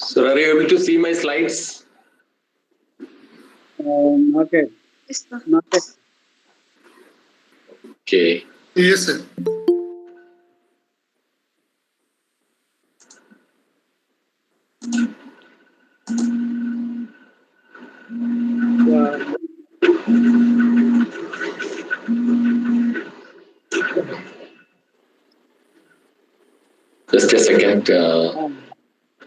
So are you able to see my slides? Not yet. Not yet. Okay. Yes, sir. Just a second.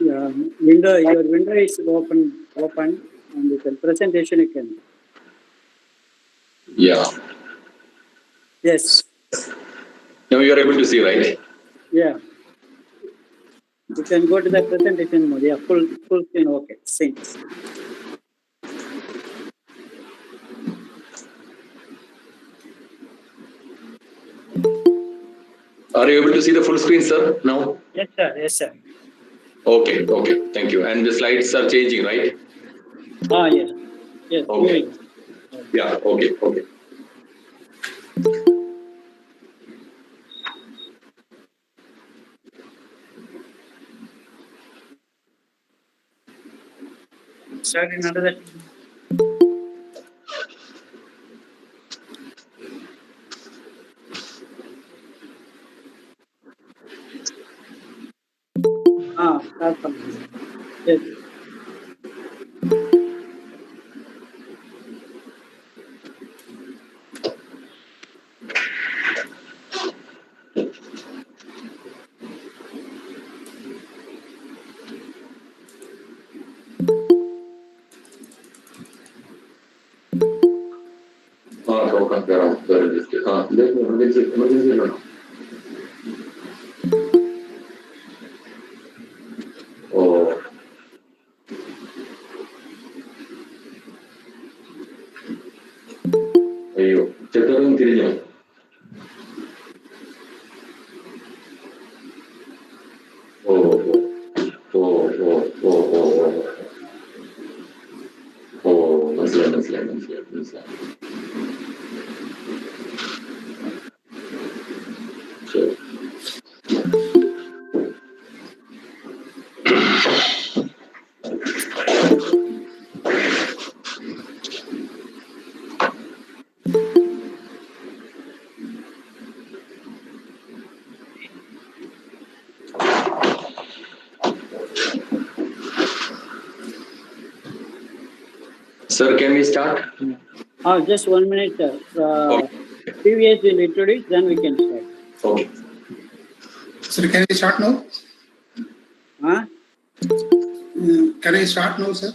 Your window is open, and you can presentation. You can. Yeah. Yes. Now you are able to see, right? Yeah. You can go to the presentation mode. Yeah, full screen. Okay. Thanks. Are you able to see the full screen, sir? Now? Yes, sir. Yes, sir. Okay. Okay. Thank you. And the slides are changing, right? Yes. Yes. Okay. Moving. Yeah. Okay. Okay. Start in another. Start from. Yes. Oh. അയ്യോ ചെറുതും തിരിഞ്ഞോ ഓ ഓ ഓ ഓ ഓ ഓ ഓ മനസ്സിലായി ശരി Sir, can we start? Just 1 minute. Previous will introduce, then we can start. Okay. Sir, can I start now? Can I start now, sir?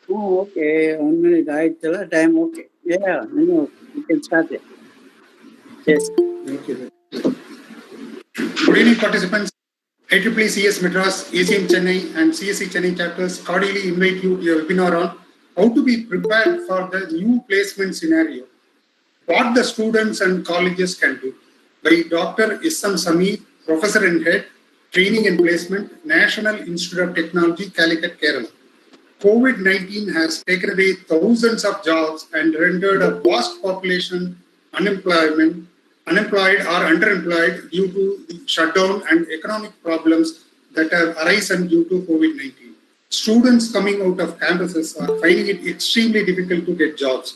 Oh, okay. 1 minute. I tell the time. Okay. Yeah, we can start it. Yes. Okay. Good evening, participants. IEEE CS Madras, ACM Chennai, and CSC Chennai chapters cordially invite you to a webinar on how to be prepared for the new placement scenario. What the students and colleges can do. By Dr. Issam Sameer, Professor and Head, Training and Placement, National Institute of Technology, Calicut, Kerala. COVID-19 has taken away thousands of jobs and rendered a vast population unemployed or underemployed due to the shutdown and economic problems that have arisen due to COVID-19. Students coming out of campuses are finding it extremely difficult to get jobs.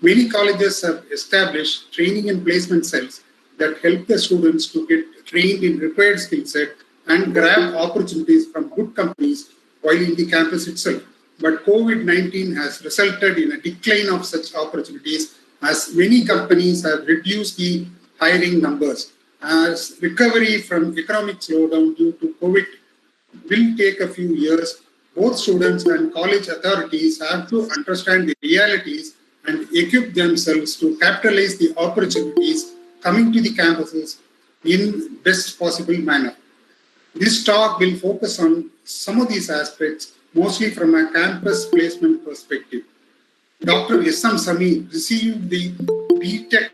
Many colleges have established training and placement cells that help the students to get trained in required skill set and grab opportunities from good companies while in the campus itself. But COVID-19 has resulted in a decline of such opportunities as many companies have reduced the hiring numbers. As recovery from economic slowdown due to COVID will take a few years, both students and college authorities have to understand the realities and equip themselves to capitalize the opportunities coming to the campuses in best possible manner. This talk will focus on some of these aspects, mostly from a campus placement perspective. Dr. Issam Sameer received the BTech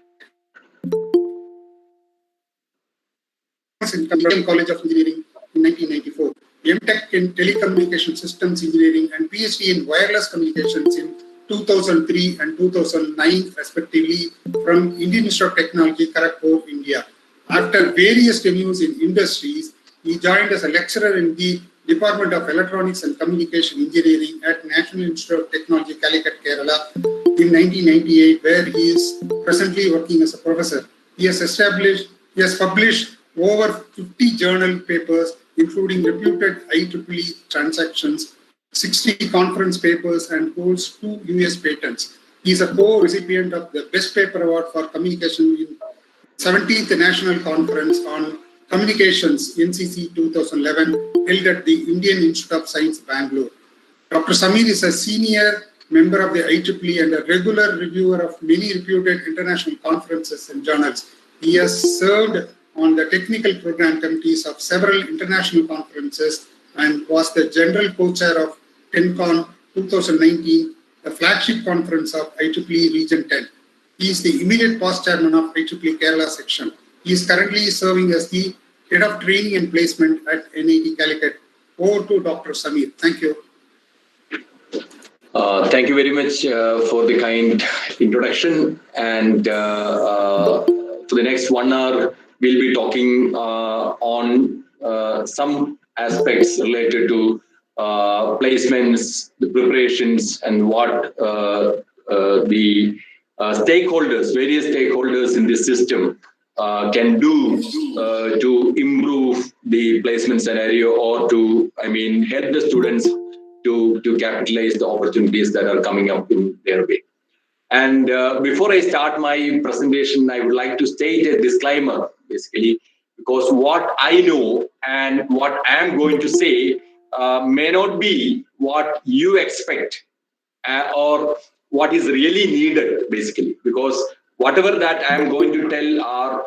in Calicut College of Engineering in 1994, MTech in Telecommunication Systems Engineering, and PhD in Wireless Communications in 2003 and 2009 respectively from Indian Institute of Technology, Kharagpur, India. After various tenures in industries, he joined as a lecturer in the Department of Electronics and Communication Engineering at National Institute of Technology, Calicut, Kerala in 1998, where he is presently working as a professor. He has published over 50 journal papers, including reputed IEEE transactions, 60 conference papers, and holds 2 US patents. He is a co-recipient of the Best Paper Award for Communication in 17th National Conference on Communications, NCC 2011, held at the Indian Institute of Science, Bangalore. Dr. Samir is a senior member of the IEEE and a regular reviewer of many reputed international conferences and journals. He has served on the technical program committees of several international conferences and was the general co-chair of TENCON 2019, the flagship conference of IEEE Region 10. He is the immediate past chairman of IEEE Kerala section. He is currently serving as the head of training and placement at NIT Calicut. Over to Dr. Samir. Thank you. Thank you very much for the kind introduction. And for the next 1 hour, we'll be talking on some aspects related to placements, the preparations, and what the stakeholders, various stakeholders in this system can do to improve the placement scenario, or to, help the students to capitalize the opportunities that are coming up in their way. And before I start my presentation, I would like to state a disclaimer, basically, because what I know and what I am going to say may not be what you expect or what is really needed, basically, because whatever that I am going to tell are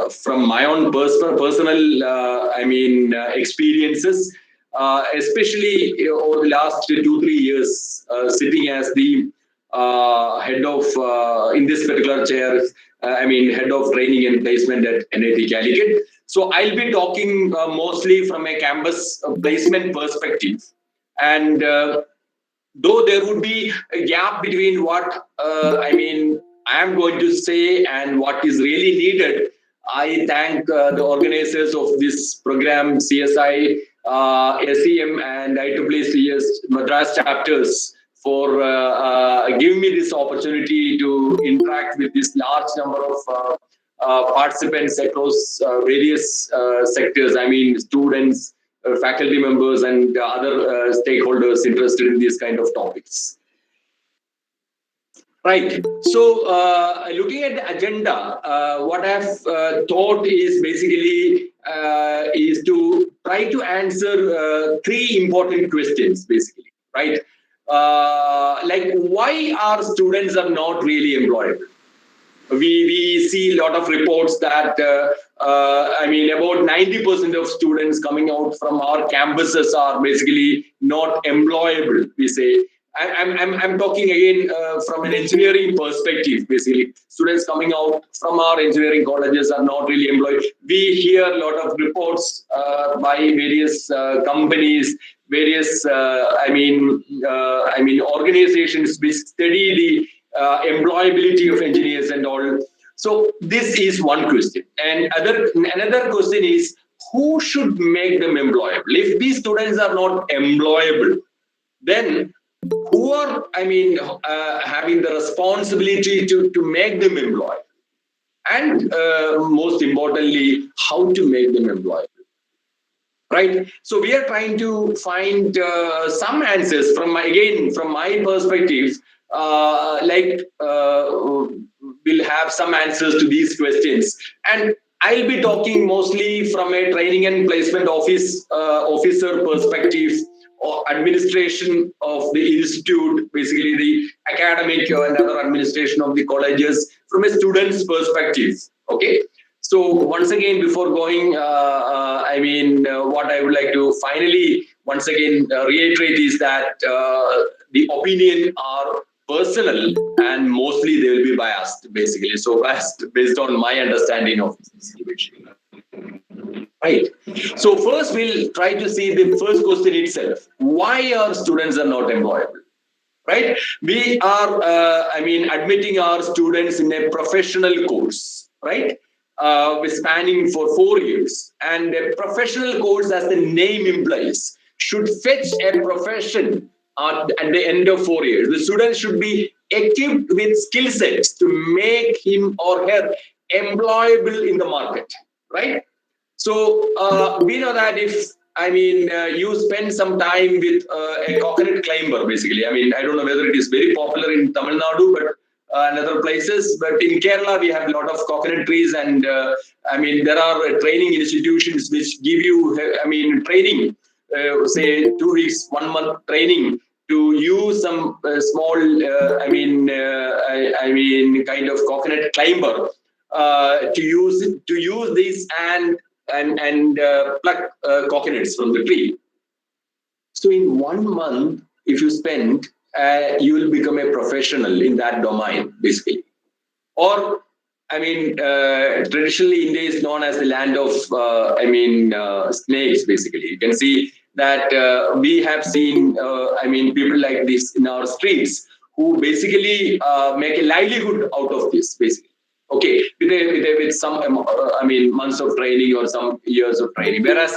from my own personal experiences, especially over the last 2-3 years, sitting as the head of, in this particular chair, head of training and placement at NIT Calicut. So I'll be talking mostly from a campus placement perspective. And though there would be a gap between what I am going to say and what is really needed, I thank the organizers of this program, CSI, SEM, and IEEE Madras chapters, for giving me this opportunity to interact with this large number of participants across various sectors. Students, faculty members, and other stakeholders interested in these kind of topics. Right. So, looking at the agenda, what I've thought is basically is to try to answer 3 important questions, basically. Right. Like, why our students are not really employable? We see a lot of reports that about 90% of students coming out from our campuses are basically not employable, we say. I'm talking again from an engineering perspective, basically. Students coming out from our engineering colleges are not really employed. We hear a lot of reports by various companies, various organizations which study the employability of engineers and all. So this is one question. And another question is, who should make them employable? If these students are not employable, then who are having the responsibility to make them employable? And most importantly, how to make them employable? Right. So we are trying to find some answers from my perspective. We'll have some answers to these questions, and I'll be talking mostly from a training and placement officer perspective, or administration of the institute, basically the academic and other administration of the colleges, from a student's perspective. Okay. So once again, before going, what I would like to finally once again reiterate is that the opinion are personal, and mostly they will be biased, basically. So biased based on my understanding of this situation. Right. So first we'll try to see the first question itself. Why our students are not employable? Right. We are, admitting our students in a professional course. Right. spanning for 4 years. And a professional course, as the name implies, should fetch a profession at the end of 4 years. The student should be equipped with skill sets to make him or her employable in the market, right? So we know that if you spend some time with a coconut climber, basically. I don't know whether it is very popular in Tamil Nadu, but and other places. But in Kerala, we have a lot of coconut trees, and there are training institutions which give you, training, say 2 weeks, 1 month training to use some small, kind of coconut climber to use this and pluck coconuts from the tree. So in 1 month, if you spend, you will become a professional in that domain, basically. Or, traditionally India is known as the land of, snakes, basically. You can see that we have seen, people like this in our streets who basically make a livelihood out of this, basically. Okay, with some months of training or some years of training. Whereas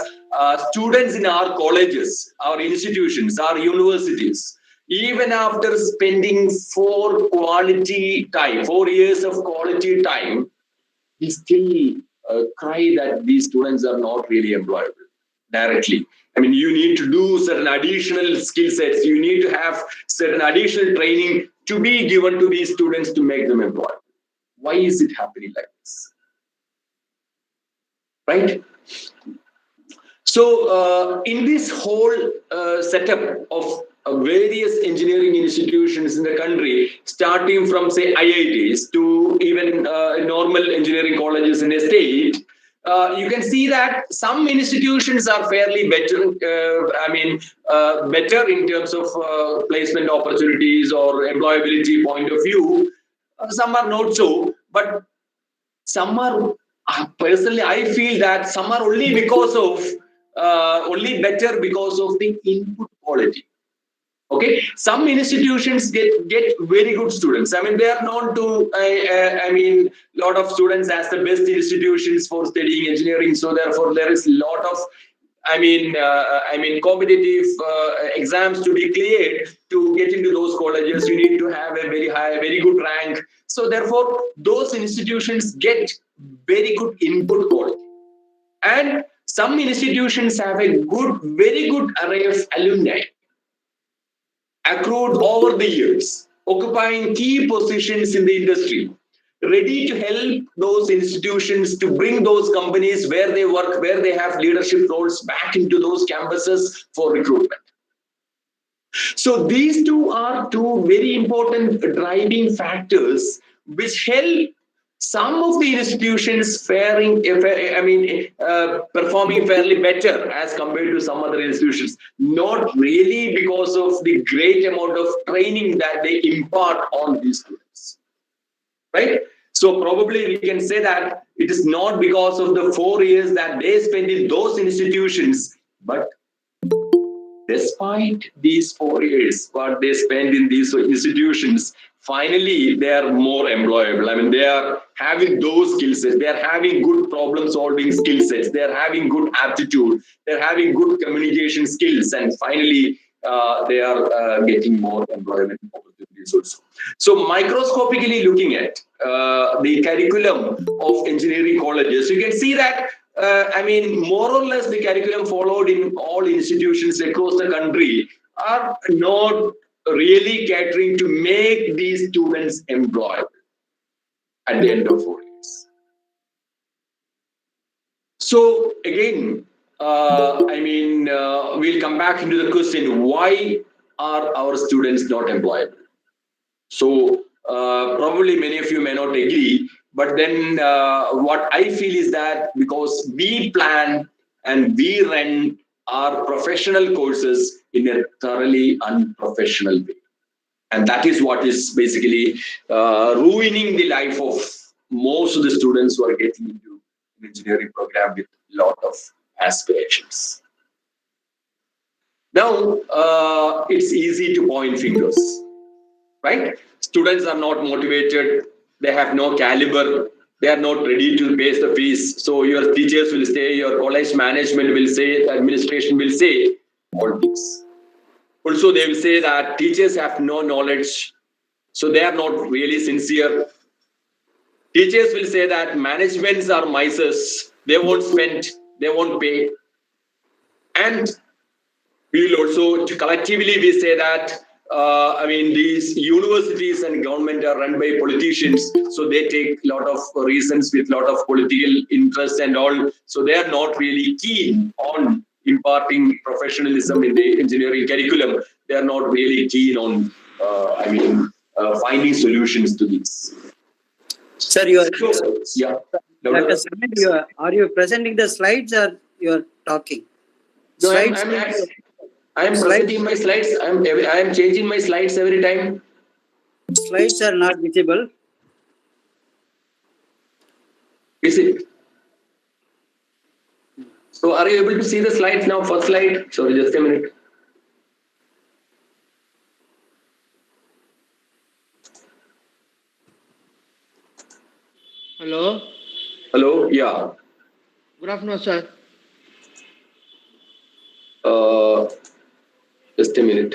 students in our colleges, our institutions, our universities, even after spending 4 years of quality time, we still cry that these students are not really employable directly. You need to do certain additional skill sets. You need to have certain additional training to be given to these students to make them employable. Why is it happening like this? Right? So in this whole setup of various engineering institutions in the country, starting from, say, IITs to even normal engineering colleges in a state, you can see that some institutions are fairly better, better in terms of placement opportunities or employability point of view. Some are not so, but some are, personally, I feel that some are only because of, only better because of the input quality. Okay, some institutions get very good students. They are known to, lot of students as the best institutions for studying engineering. So therefore, there is a lot of, competitive exams to be cleared to get into those colleges. You need to have a very good rank. So therefore, those institutions get very good input quality. And some institutions have a very good array of alumni accrued over the years, occupying key positions in the industry, ready to help those institutions to bring those companies where they work, where they have leadership roles, back into those campuses for recruitment. So these two are two very important driving factors which help some of the institutions performing fairly better as compared to some other institutions. Not really because of the great amount of training that they impart on these students, right? So probably we can say that it is not because of the 4 years that they spend in those institutions, but despite these 4 years, what they spend in these institutions, finally they are more employable. They are having those skill sets. They are having good problem-solving skill sets. They are having good aptitude. They are having good communication skills, and finally they are getting more employment opportunities also. So microscopically looking at the curriculum of engineering colleges, you can see that more or less the curriculum followed in all institutions across the country are not really catering to make these students employable at the end of 4 years. So again, we'll come back into the question, why are our students not employable? So probably many of you may not agree, but then what I feel is that because we plan and we run our professional courses in a thoroughly unprofessional way. And that is what is basically ruining the life of most of the students who are getting into an engineering program with a lot of aspirations. Now, it's easy to point fingers, right? Students are not motivated. They have no caliber. they are not ready to pay the fees. So your teachers will say, your college management will say, administration will say all this. Also, they will say that teachers have no knowledge, so they are not really sincere. Teachers will say that managements are misers, they won't spend, they won't pay. And we will also collectively we say that these universities and government are run by politicians, so they take a lot of reasons with a lot of political interest and all, so they are not really keen on imparting professionalism in the engineering curriculum. They are not really keen on finding solutions to this. Sir, you are, Yeah. Dr. Samir, are you presenting the slides or you are talking? No, Slides. I am presenting my slides. I am changing my slides every time. Slides are not visible. Is it? So are you able to see the slides now? First slide. Sorry, just a minute. Hello. Hello. Yeah. Good afternoon, sir. Just a minute.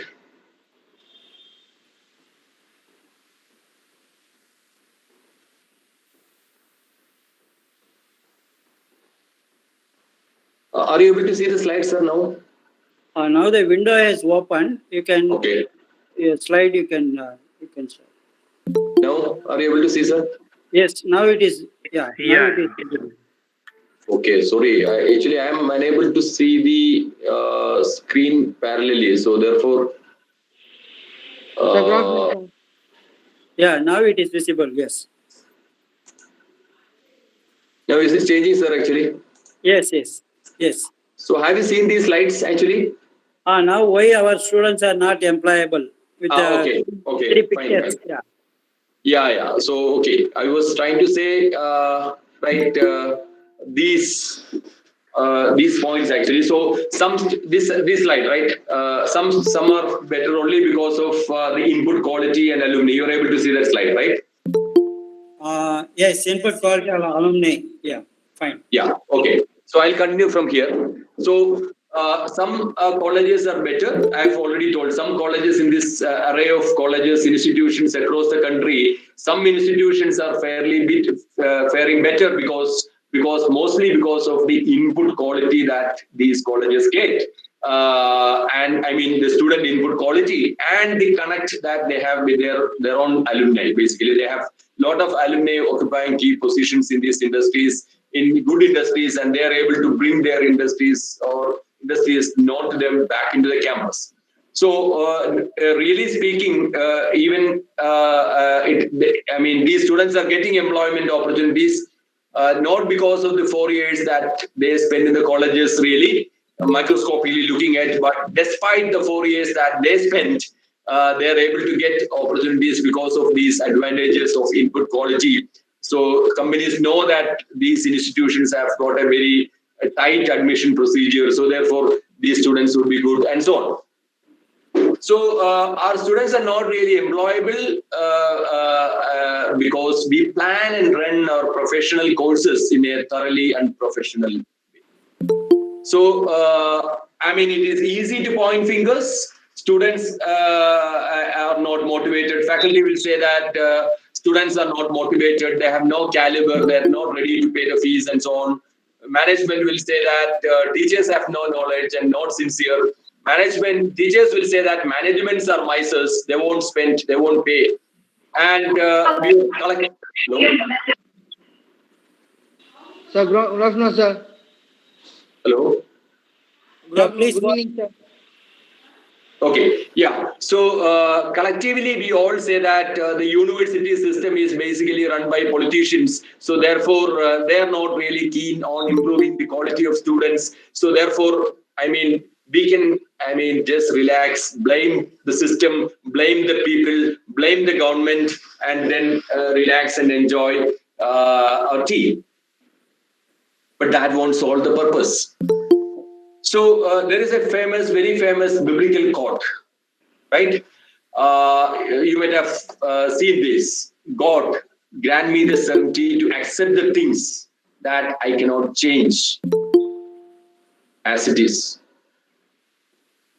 Are you able to see the slides, sir, now? Now the window is open. You can slide. You can show. Now, are you able to see, sir? Yes. Now it is. Yeah. Now it is. Okay. Sorry. Actually, I am unable to see the screen parallelly. So therefore. Yeah. Now it is visible. Yes. Now is it changing, sir? Actually. Yes. Yes. Yes. So have you seen these slides actually? Now why our students are not employable with the okay, pictures? Fine. Yeah. So I was trying to say these points actually. So this slide, right? Some are better only because of the input quality and alumni. You are able to see that slide, right? Yes, input quality alumni. Yeah, fine. Yeah. Okay. So I'll continue from here. So some colleges are better. I've already told some colleges in this array of colleges, institutions across the country. Some institutions are faring better because mostly because of the input quality that these colleges get. And I mean the student input quality and the connect that they have with their own alumni. Basically, they have a lot of alumni occupying key positions in these industries, in good industries, and they are able to bring their industries or industries known to them back into the campus. So really speaking, these students are getting employment opportunities not because of the 4 years that they spend in the colleges really microscopically looking at, but despite the 4 years that they spent, they are able to get opportunities because of these advantages of input quality. So companies know that these institutions have got a very tight admission procedure, so therefore these students would be good and so on. So our students are not really employable because we plan and run our professional courses in a thoroughly unprofessional way. So it is easy to point fingers. Students are not motivated. Faculty will say that students are not motivated. They have no caliber. They are not ready to pay the fees and so on. Management will say that teachers have no knowledge and not sincere. Teachers will say that managements are misers. They won't spend, they won't pay. And we will collect. Sir, good afternoon, sir. Hello. Yeah, please. Good evening, sir. Okay, yeah. So collectively, we all say that the university system is basically run by politicians. So therefore, they are not really keen on improving the quality of students. So therefore, we can, just relax, blame the system, blame the people, blame the government, and then relax and enjoy our tea. But that won't solve the purpose. So there is a very famous biblical quote, right? You might have seen this. God, grant me the certainty to accept the things that I cannot change as it is.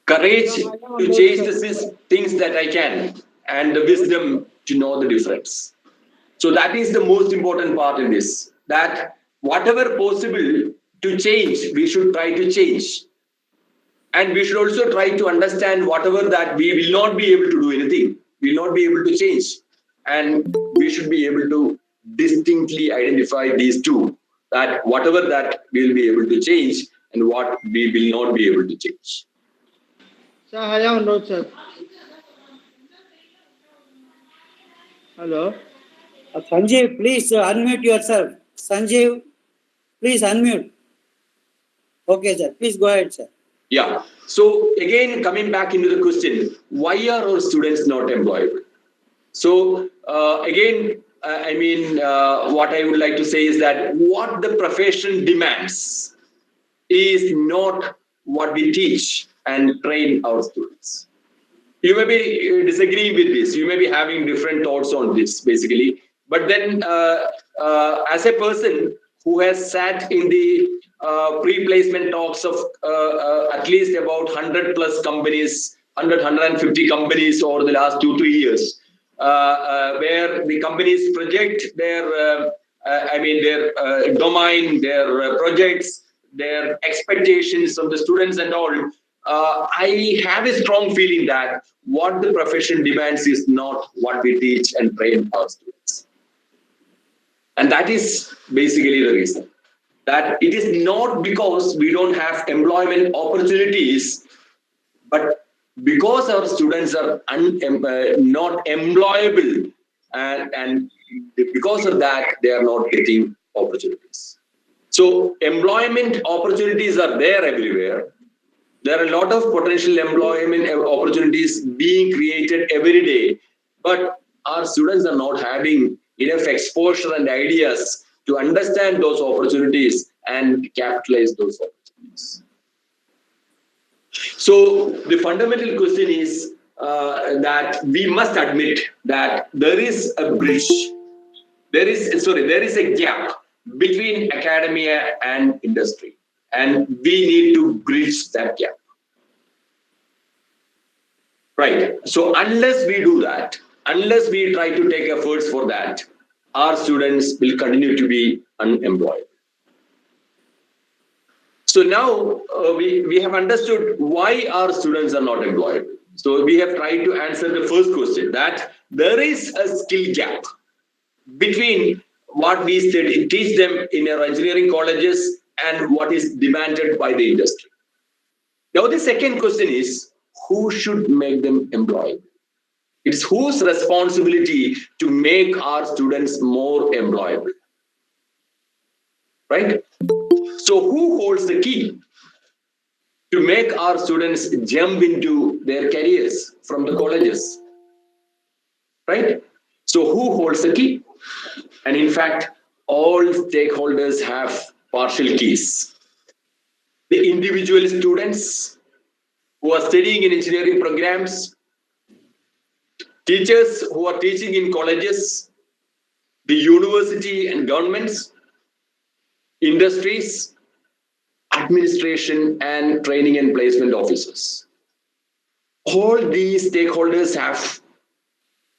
Courage to change the things that I can, and the wisdom to know the difference. So that is the most important part in this, that whatever possible to change, we should try to change. And we should also try to understand whatever that we will not be able to do anything, we will not be able to change. And we should be able to distinctly identify these two, that whatever that we will be able to change and what we will not be able to change. Sir, I have a note, sir. Hello. Sanjeev, please unmute yourself. Sanjeev, please unmute. Okay, sir. Please go ahead, sir. Yeah. So again, coming back into the question, why are our students not employable? So what I would like to say is that what the profession demands is not what we teach and train our students. You may be disagreeing with this, you may be having different thoughts on this basically, but then as a person who has sat in the pre-placement talks of at least about 100 plus companies, 150 companies over the last 2-3 years, where the companies project their domain, their projects, their expectations of the students and all. I have a strong feeling that what the profession demands is not what we teach and train our students. And that is basically the reason. That it is not because we don't have employment opportunities, but because our students are not employable, and because of that, they are not getting opportunities. So employment opportunities are there everywhere. There are a lot of potential employment opportunities being created every day, but our students are not having enough exposure and ideas to understand those opportunities and capitalize those opportunities. So the fundamental question is that we must admit that there is a bridge, there is a gap between academia and industry, and we need to bridge that gap. Right. So unless we do that, unless we try to take efforts for that, our students will continue to be unemployed. So now we have understood why our students are not employed. So we have tried to answer the first question, that there is a skill gap between what we teach them in our engineering colleges and what is demanded by the industry. Now the second question is, who should make them employed? It's whose responsibility to make our students more employable, right? So who holds the key to make our students jump into their careers from the colleges, right? So who holds the key? And in fact, all stakeholders have partial keys. The individual students who are studying in engineering programs, teachers who are teaching in colleges, the university and governments, industries, administration, and training and placement officers. All these stakeholders have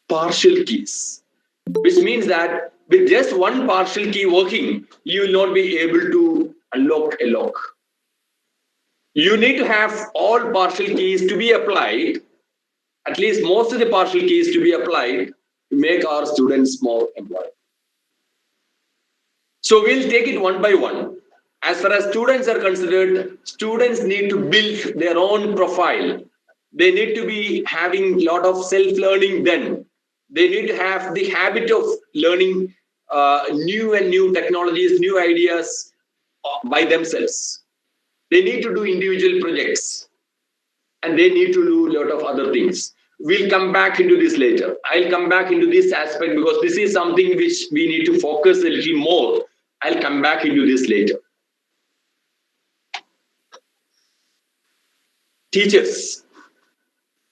partial keys, which means that with just one partial key working, you will not be able to unlock a lock. You need to have all partial keys to be applied, at least most of the partial keys to be applied to make our students more employed. So we'll take it one by one. As far as students are considered, students need to build their own profile. They need to be having a lot of self-learning then. They need to have the habit of learning new technologies, new ideas by themselves. They need to do individual projects, and they need to do a lot of other things. We'll come back into this later. I'll come back into this aspect because this is something which we need to focus a little more. I'll come back into this later. Teachers.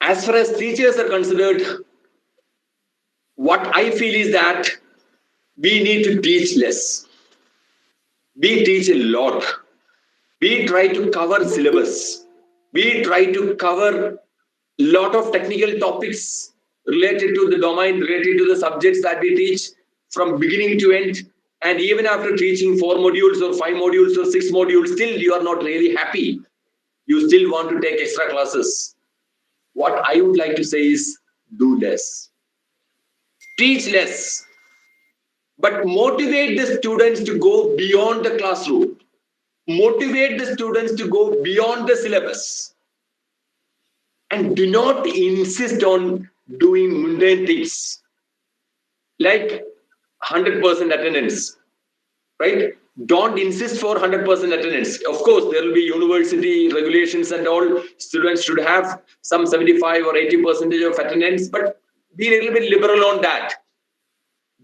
As far as teachers are considered, what I feel is that we need to teach less. We teach a lot. We try to cover syllabus. We try to cover lot of technical topics related to the domain, related to the subjects that we teach from beginning to end. And even after teaching 4 modules or 5 modules or 6 modules, still you are not really happy. You still want to take extra classes. What I would like to say is do less. Teach less. But motivate the students to go beyond the classroom. Motivate the students to go beyond the syllabus. And do not insist on doing mundane things like 100% attendance, right? Don't insist for 100% attendance. Of course, there will be university regulations and all. Students should have some 75 or 80% of attendance, but be a little bit liberal on that.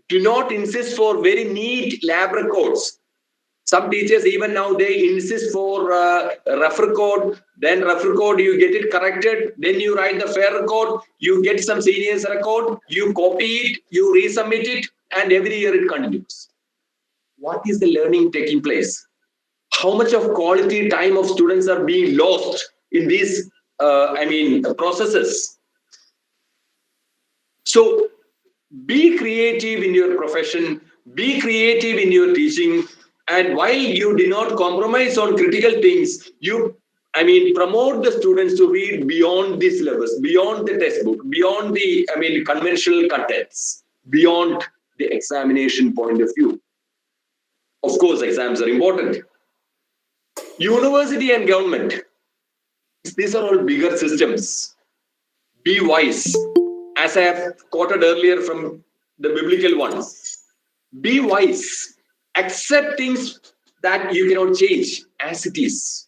Do not insist for very neat lab records. Some teachers even now they insist for refer code, then refer code you get it corrected, then you write the fair record, you get some seniors record, you copy it, you resubmit it, and every year it continues. What is the learning taking place? How much of quality time of students are being lost in these processes? So be creative in your profession, be creative in your teaching, and while you do not compromise on critical things, you promote the students to read beyond the syllabus, beyond the textbook, beyond the conventional contents, beyond the examination point of view. Of course, exams are important. University and government, these are all bigger systems. Be wise. As I have quoted earlier from the biblical ones, be wise. Accept things that you cannot change as it is.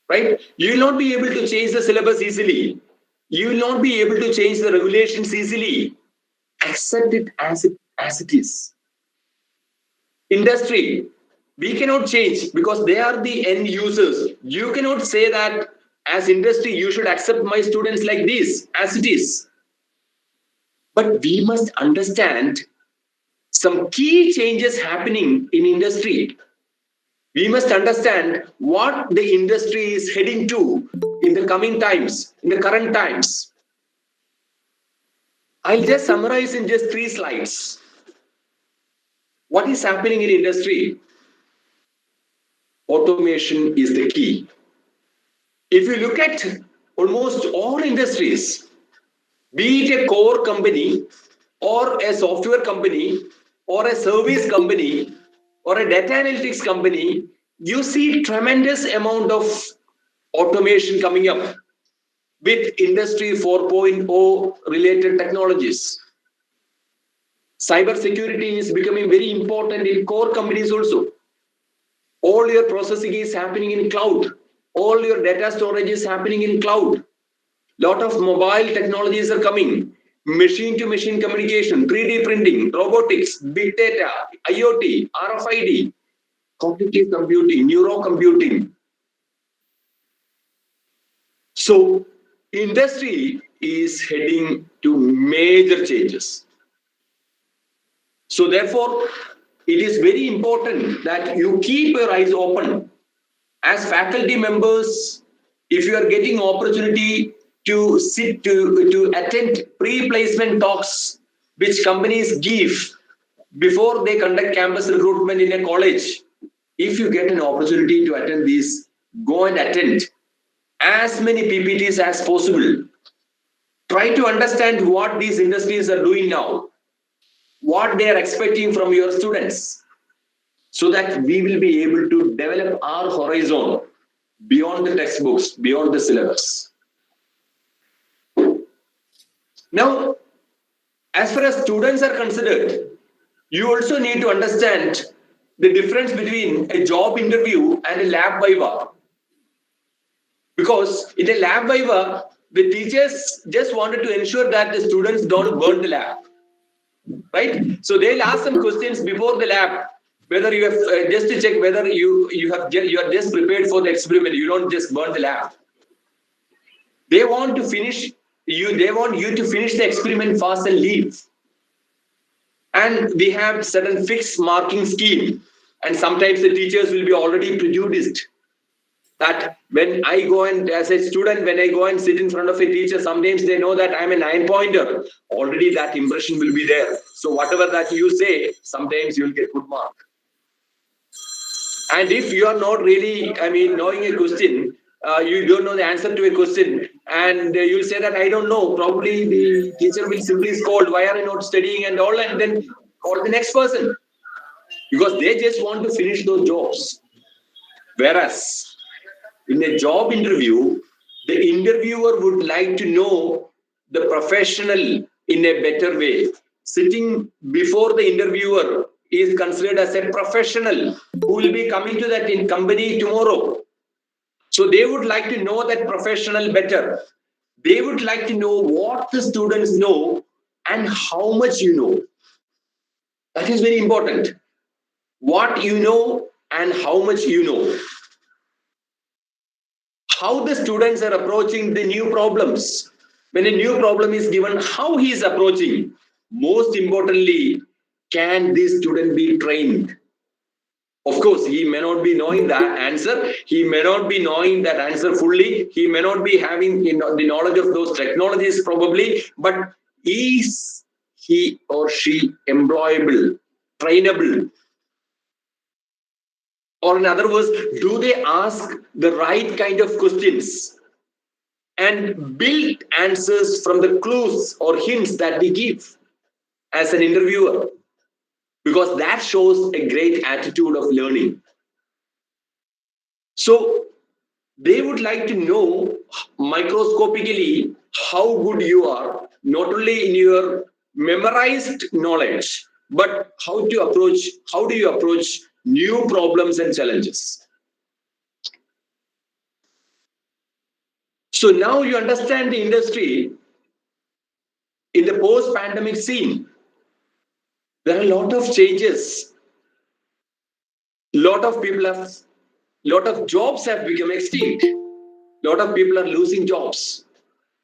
Right? You will not be able to change the syllabus easily. You will not be able to change the regulations easily. Accept it as it is. Industry, we cannot change because they are the end users. You cannot say that as industry, you should accept my students like this, as it is. But we must understand some key changes happening in industry. We must understand what the industry is heading to in the coming times, in the current times. I'll just summarize in just 3 slides. What is happening in industry? Automation is the key. If you look at almost all industries, be it a core company or a software company or a service company or a data analytics company, you see tremendous amount of automation coming up with industry 4.0 related technologies. Cyber security is becoming very important in core companies also. All your processing is happening in cloud. All your data storage is happening in cloud. Lot of mobile technologies are coming. Machine to machine communication, 3D printing, robotics, big data, IoT, RFID, cognitive computing, neurocomputing. So industry is heading to major changes. So therefore, it is very important that you keep your eyes open. As faculty members, if you are getting opportunity to sit to attend pre-placement talks which companies give before they conduct campus recruitment in a college, if you get an opportunity to attend these, go and attend as many PPTs as possible. Try to understand what these industries are doing now, what they are expecting from your students, so that we will be able to develop our horizon beyond the textbooks, beyond the syllabus. Now, as far as students are considered, you also need to understand the difference between a job interview and a lab viva. Because in a lab viva, the teachers just wanted to ensure that the students don't burn the lab. Right? So they'll ask some questions before the lab, whether you have just to check whether you are just prepared for the experiment. You don't just burn the lab. They want to finish you. They want you to finish the experiment fast and leave. And we have certain fixed marking scheme, and sometimes the teachers will be already prejudiced that when I go and as a student, when I go and sit in front of a teacher, sometimes they know that I'm a 9-pointer. Already that impression will be there. So whatever that you say, sometimes you'll get good mark. And if you are not really, knowing a question, you don't know the answer to a question, and you'll say that I don't know. Probably the teacher will simply scold, why are you not studying and all, and then call the next person because they just want to finish those jobs. Whereas in a job interview, the interviewer would like to know the professional in a better way. Sitting before the interviewer is considered as a professional who will be coming to that in company tomorrow. So they would like to know that professional better. They would like to know what the students know and how much you know. That is very important. What you know and how much you know. How the students are approaching the new problems. When a new problem is given, how he is approaching. Most importantly, can this student be trained? Of course, he may not be knowing that answer. He may not be knowing that answer fully. He may not be having the knowledge of those technologies probably. But is he or she employable, trainable? Or in other words, do they ask the right kind of questions and build answers from the clues or hints that we give as an interviewer? Because that shows a great attitude of learning. So they would like to know microscopically how good you are, not only in your memorized knowledge, but how do you approach new problems and challenges. So now you understand the industry in the post-pandemic scene. There are a lot of changes. Lot of jobs have become extinct. Lot of people are losing jobs.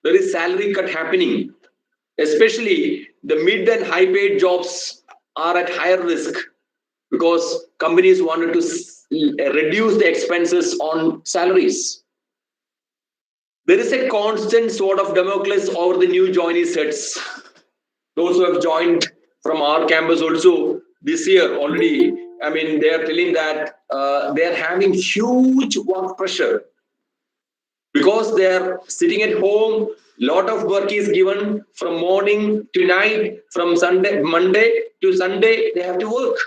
There is salary cut happening. Especially the mid and high paid jobs are at higher risk because companies wanted to reduce the expenses on salaries. There is a constant sword of Damocles over the new joinees' heads. Those who have joined from our campus also this year already, they are telling that they are having huge work pressure because they are sitting at home. Lot of work is given from morning to night, from Monday to Sunday, they have to work.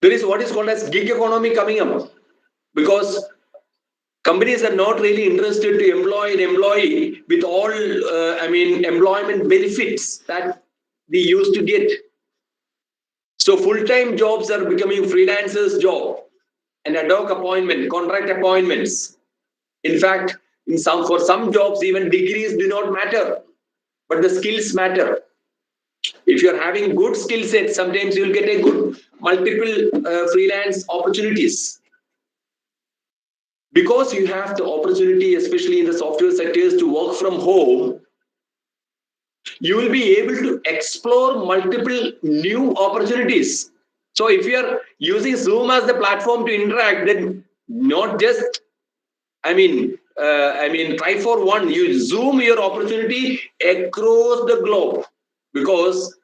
There is what is called as gig economy coming up because companies are not really interested to employ an employee with all, employment benefits that we used to get. So full-time jobs are becoming freelancers' job and ad hoc appointment, contract appointments. In fact, for some jobs, even degrees do not matter, but the skills matter. If you're having good skill sets, sometimes you'll get a good multiple freelance opportunities. Because you have the opportunity, especially in the software sectors, to work from home, you will be able to explore multiple new opportunities. So if you are using Zoom as the platform to interact, then not just, try for one, you zoom your opportunity across the globe, because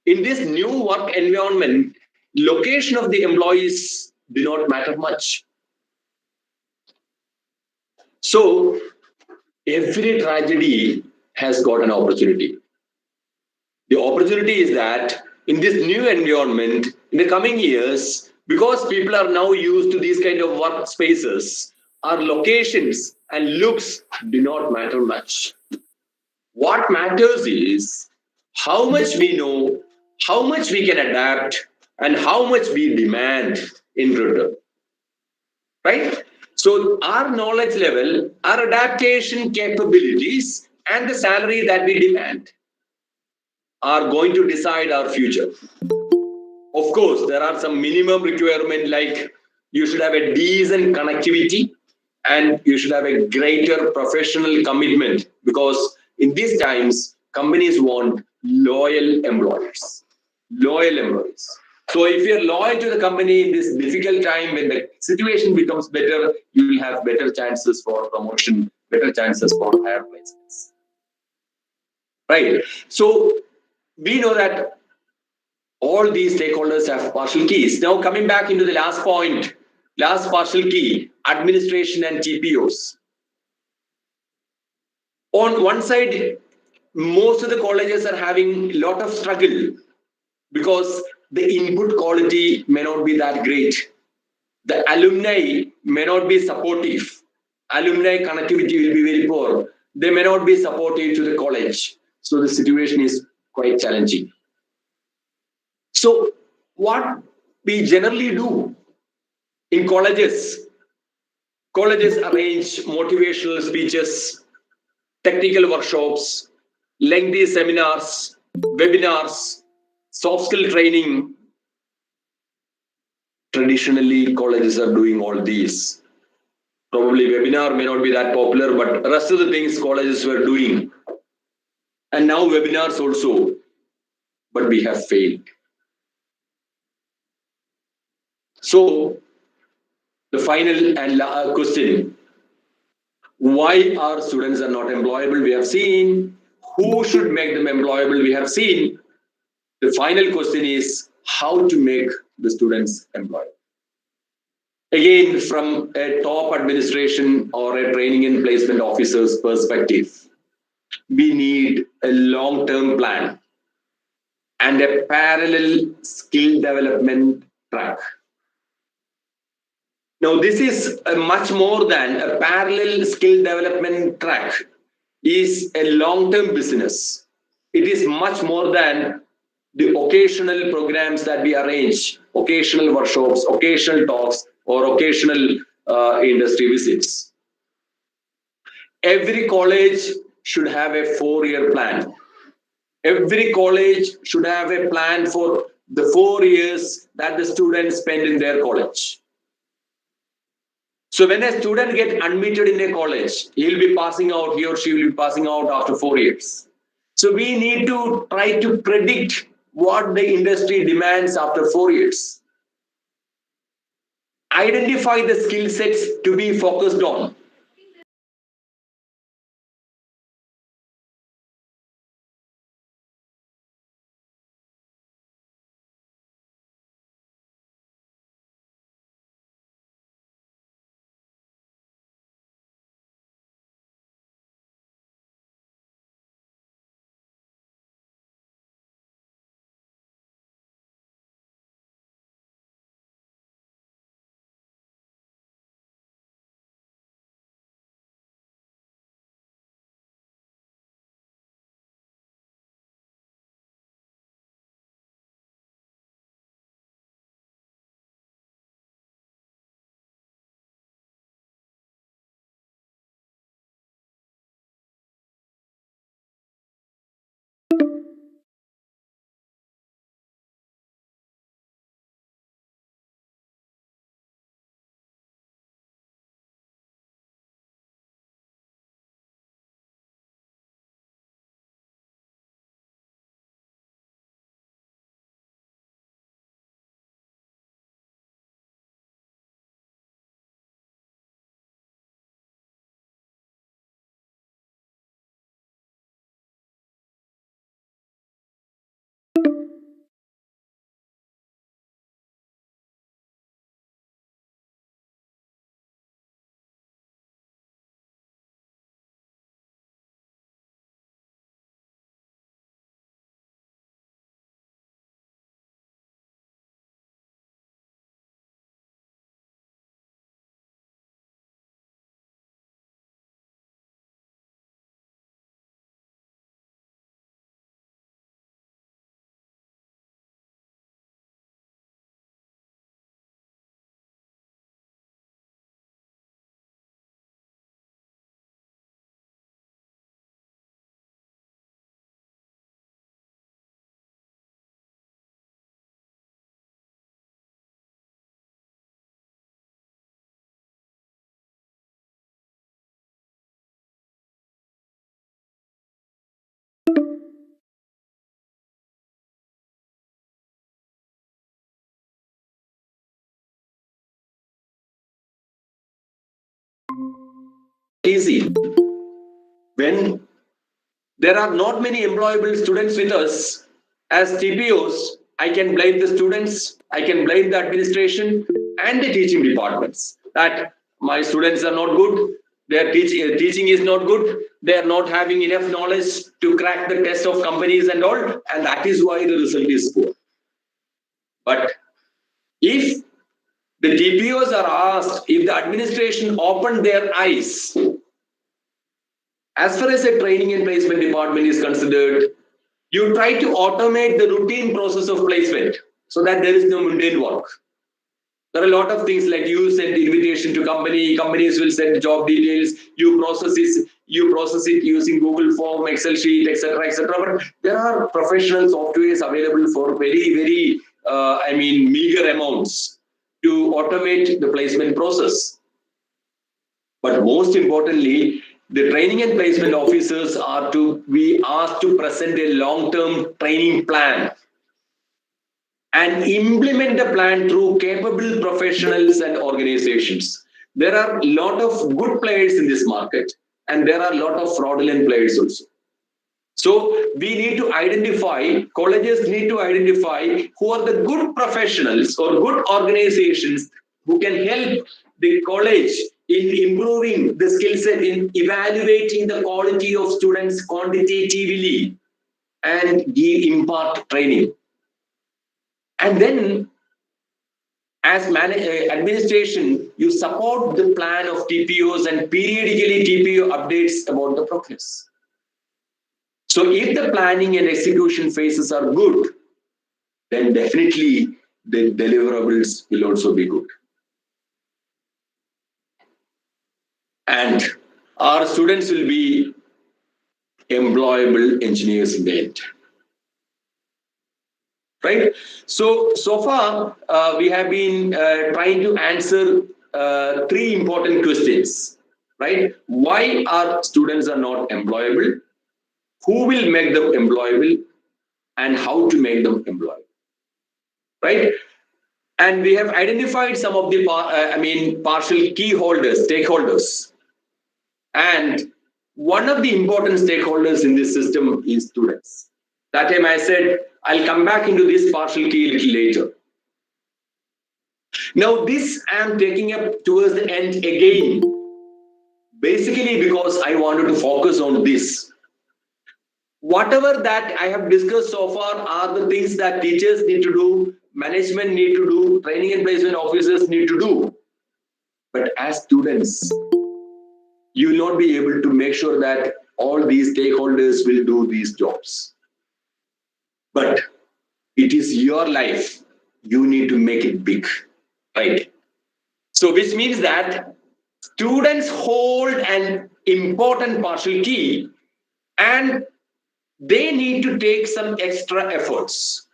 in this new work environment, location of the employees do not matter much. So every tragedy has got an opportunity. The opportunity is that in this new environment, in the coming years, because people are now used to these kind of workspaces, our locations and looks do not matter much. What matters is how much we know, how much we can adapt, and how much we demand in return. Right? So our knowledge level, our adaptation capabilities, and the salary that we demand are going to decide our future. Of course, there are some minimum requirements like you should have a decent connectivity and you should have a greater professional commitment, because in these times, companies want loyal employers. Loyal employees. So if you're loyal to the company in this difficult time, when the situation becomes better, you will have better chances for promotion, better chances for higher placements. Right. So we know that all these stakeholders have partial keys. Now coming back into the last point, last partial key, administration and TPOs. On one side, most of the colleges are having a lot of struggle because the input quality may not be that great. The alumni may not be supportive. Alumni connectivity will be very poor. They may not be supportive to the college. So the situation is quite challenging. So what we generally do in colleges, colleges arrange motivational speeches, technical workshops, lengthy seminars, webinars, soft skill training. Traditionally, colleges are doing all these. Probably webinar may not be that popular, but the rest of the things colleges were doing. And now webinars also, but we have failed. So the final and question, why our students are not employable? We have seen. Who should make them employable? We have seen. The final question is how to make the students employable. Again, from a top administration or a training and placement officer's perspective, we need a long-term plan and a parallel skill development track. Now, this is a much more than a parallel skill development track is a long-term business. It is much more than the occasional programs that we arrange, occasional workshops, occasional talks, or occasional industry visits. Every college should have a 4-year plan. Every college should have a plan for the 4 years that the students spend in their college. So when a student gets admitted in a college, he'll be passing out, he or she will be passing out after 4 years. So we need to try to predict what the industry demands after 4 years. Identify the skill sets to be focused on. easy. When there are not many employable students with us as TPOs, I can blame the students, I can blame the administration and the teaching departments that my students are not good, their teaching is not good, they are not having enough knowledge to crack the test of companies and all, and that is why the result is poor. But if the TPOs are asked, if the administration opened their eyes, as far as a training and placement department is considered, you try to automate the routine process of placement so that there is no mundane work. There are a lot of things like you send invitation to companies will send job details, you process it using Google form, Excel sheet, etc., etc. But there are professional softwares available for very meager amounts to automate the placement process. But most importantly, the training and placement officers are to be asked to present a long-term training plan and implement the plan through capable professionals and organizations. There are a lot of good players in this market, and there are a lot of fraudulent players also. So we need to identify, colleges need to identify who are the good professionals or good organizations who can help the college in improving the skill set, in evaluating the quality of students quantitatively and impart training. And then as administration, you support the plan of TPOs and periodically TPO updates about the progress. So if the planning and execution phases are good, then definitely the deliverables will also be good. And our students will be employable engineers in the end. Right? So far, we have been trying to answer three important questions. Right? Why our students are not employable? Who will make them employable? And how to make them employable? Right? And we have identified some of the partial key holders, stakeholders. And one of the important stakeholders in this system is students. That time I said, I'll come back into this partial key a little later. Now this I am taking up towards the end again, basically because I wanted to focus on this. Whatever that I have discussed so far are the things that teachers need to do, management need to do, training and placement officers need to do. But as students, you will not be able to make sure that all these stakeholders will do these jobs. But it is your life. You need to make it big, right? So which means that students hold an important partial key and they need to take some extra efforts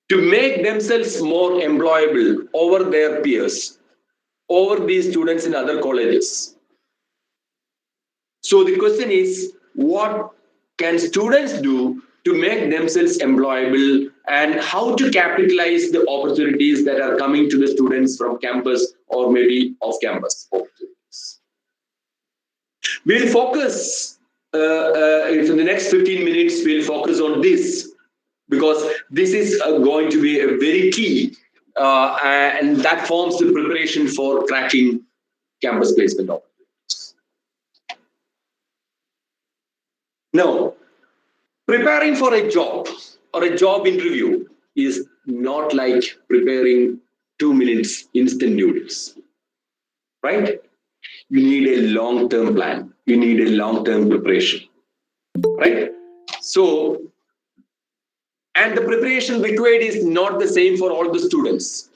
to make themselves more employable over their peers, over these students in other colleges. So the question is, what can students do to make themselves employable and how to capitalize the opportunities that are coming to the students from campus or maybe off-campus opportunities? We'll focus, in the next 15 minutes, we'll focus on this because this is going to be a very key and that forms the preparation for cracking campus placement opportunities. Now, preparing for a job or a job interview is not like preparing 2 minutes instant noodles, right? You need a long-term plan. You need a long-term preparation, right? So, and the preparation required is not the same for all the students.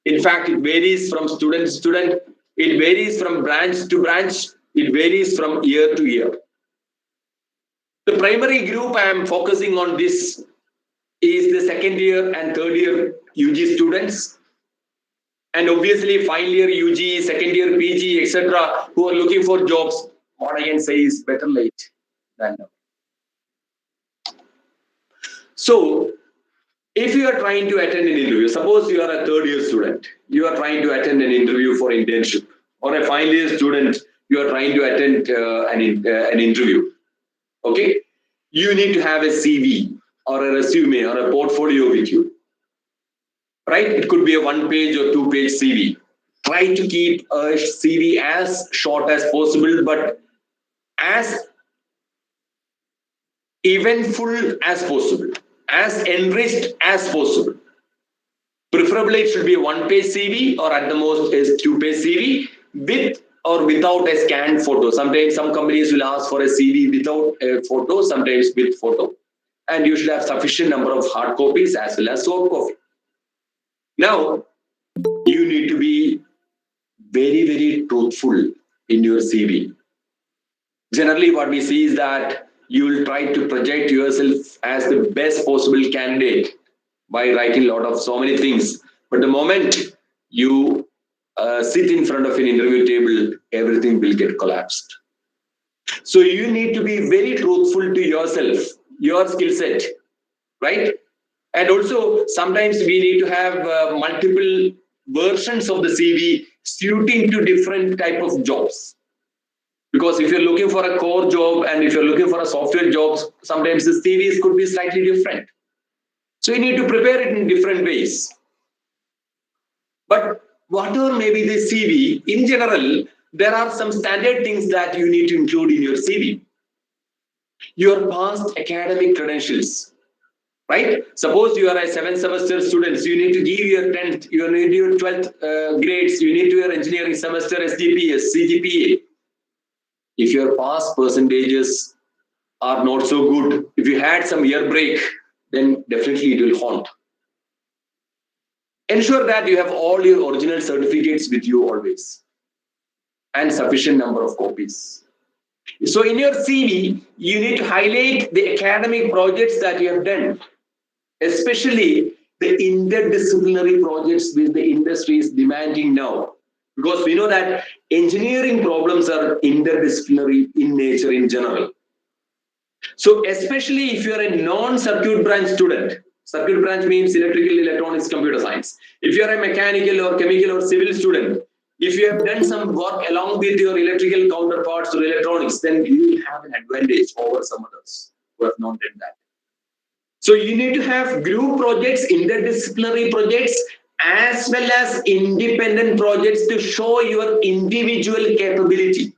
In fact, it varies from student to student. It varies from branch to branch. It varies from year to year. The primary group I am focusing on this is the second year and third year UG students. And obviously final year UG, second year PG, etc. who are looking for jobs. What I can say is better late than never. So if you are trying to attend an interview, suppose you are a third year student, you are trying to attend an interview for internship, or a final year student, you are trying to attend an interview. Okay, you need to have a CV or a resume or a portfolio with you, right? It could be a 1-page or 2-page CV. Try to keep a CV as short as possible, but as eventful as possible, as enriched as possible. Preferably, it should be a 1-page CV or at the most is 2-page CV with or without a scanned photo. Sometimes some companies will ask for a CV without a photo, sometimes with photo. And you should have sufficient number of hard copies as well as soft copy. Now, you need to be very, very truthful in your CV. Generally, what we see is that you will try to project yourself as the best possible candidate by writing a lot of so many things. But the moment you sit in front of an interview table, everything will get collapsed. So you need to be very truthful to yourself, your skill set, right? And also, sometimes we need to have multiple versions of the CV suiting to different type of jobs. Because if you're looking for a core job and if you're looking for a software job, sometimes the CVs could be slightly different. So you need to prepare it in different ways. But whatever may be the CV, in general, there are some standard things that you need to include in your CV. Your past academic credentials, right? Suppose you are a 7th-semester student, so you need to give your 10th, you need your 12th grades, you need your engineering semester SGPS, CGPA. If your past percentages are not so good, if you had some year break, then definitely it will haunt. Ensure that you have all your original certificates with you always and sufficient number of copies. So in your CV, you need to highlight the academic projects that you have done, especially the interdisciplinary projects which the industry is demanding now. Because we know that engineering problems are interdisciplinary in nature in general. So especially if you're a non-circuit branch student, circuit branch means electrical, electronics, computer science. If you're a mechanical or chemical or civil student, if you have done some work along with your electrical counterparts or electronics, then you will have an advantage over some others who have not done that. So you need to have group projects, interdisciplinary projects, as well as independent projects to show your individual capability.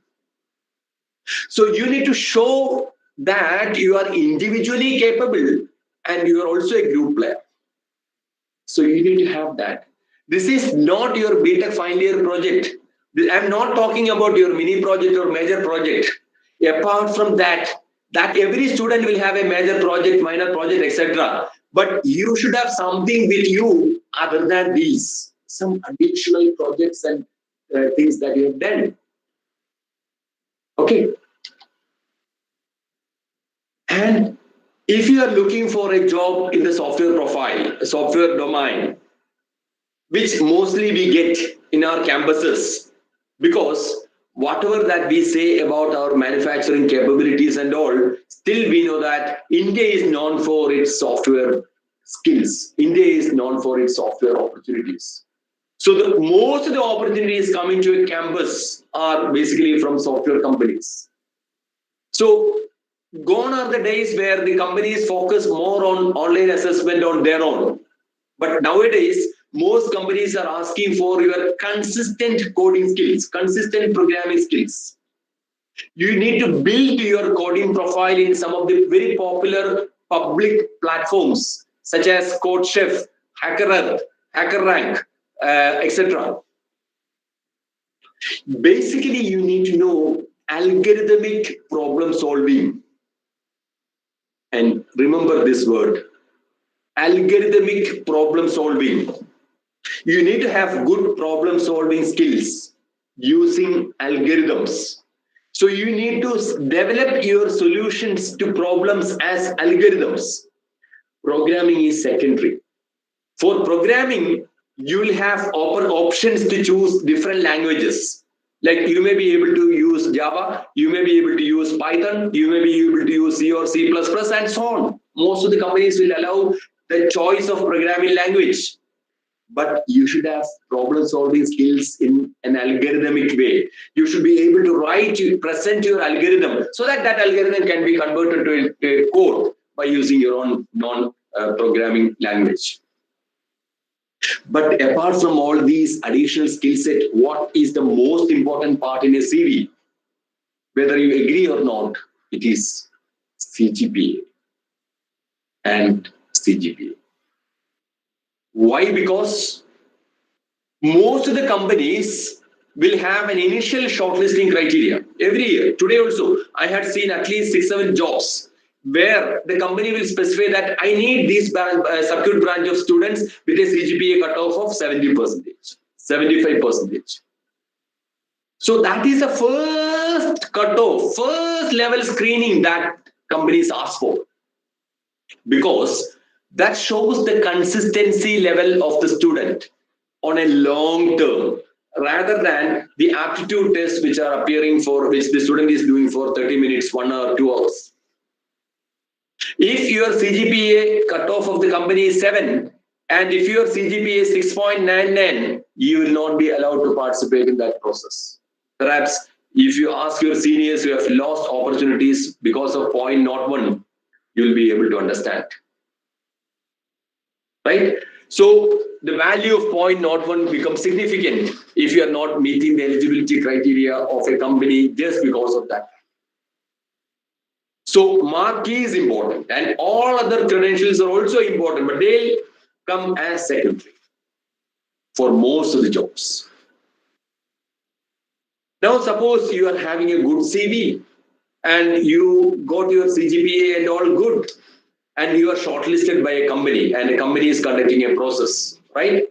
So you need to show that you are individually capable and you are also a group player. So you need to have that. This is not your BTech final year project. I'm not talking about your mini project or major project. Apart from that, every student will have a major project, minor project, etc. But you should have something with you other than these, some additional projects and things that you have done. Okay. And if you are looking for a job in the software profile, software domain, which mostly we get in our campuses, because whatever that we say about our manufacturing capabilities and all, still we know that India is known for its software skills. India is known for its software opportunities. So most of the opportunities coming to a campus are basically from software companies. So gone are the days where the companies focus more on online assessment on their own. But nowadays, most companies are asking for your consistent coding skills, consistent programming skills. You need to build your coding profile in some of the very popular public platforms, such as CodeChef, HackerEarth, HackerRank, etc. Basically, you need to know algorithmic problem solving. And remember this word, algorithmic problem solving. You need to have good problem solving skills using algorithms. So you need to develop your solutions to problems as algorithms. Programming is secondary. For programming, you will have options to choose different languages. Like you may be able to use Java, you may be able to use Python, you may be able to use C or C++, and so on. Most of the companies will allow the choice of programming language. but you should have problem solving skills in an algorithmic way. You should be able to present your algorithm so that that algorithm can be converted to a code by using your own non-programming language. But apart from all these additional skill set, what is the most important part in a CV? Whether you agree or not, it is CGPA and CGPA. Why? Because most of the companies will have an initial shortlisting criteria every year. Today also, I had seen at least 6-7 jobs where the company will specify that I need this circuit branch of students with a CGPA cutoff of 70%, 75%. So that is the first cutoff, first level screening that companies ask for, because that shows the consistency level of the student on a long term, rather than the aptitude tests which are appearing for which the student is doing for 30 minutes, 1 hour, 2 hours. If your CGPA cutoff of the company is 7, and if your CGPA is 6.99, you will not be allowed to participate in that process. Perhaps if you ask your seniors who have lost opportunities because of 0.01, you will be able to understand. Right? So the value of 0.01 becomes significant if you are not meeting the eligibility criteria of a company just because of that. So marquee is important, and all other credentials are also important, but they'll come as secondary for most of the jobs. Now suppose you are having a good CV and you got your CGPA and all good, and you are shortlisted by a company, and a company is conducting a process, right?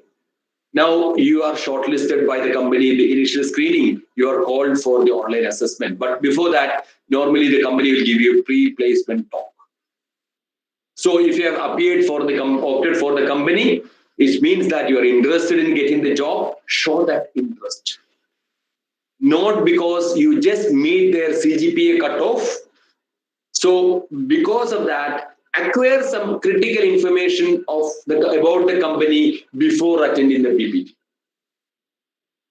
Now you are shortlisted by the company in the initial screening. You are called for the online assessment. But before that, normally the company will give you a pre-placement talk. So if you have appeared for the opted for the company, it means that you are interested in getting the job. Show that interest. Not because you just meet their CGPA cutoff. So because of that, acquire some critical information about the company before attending the PPT.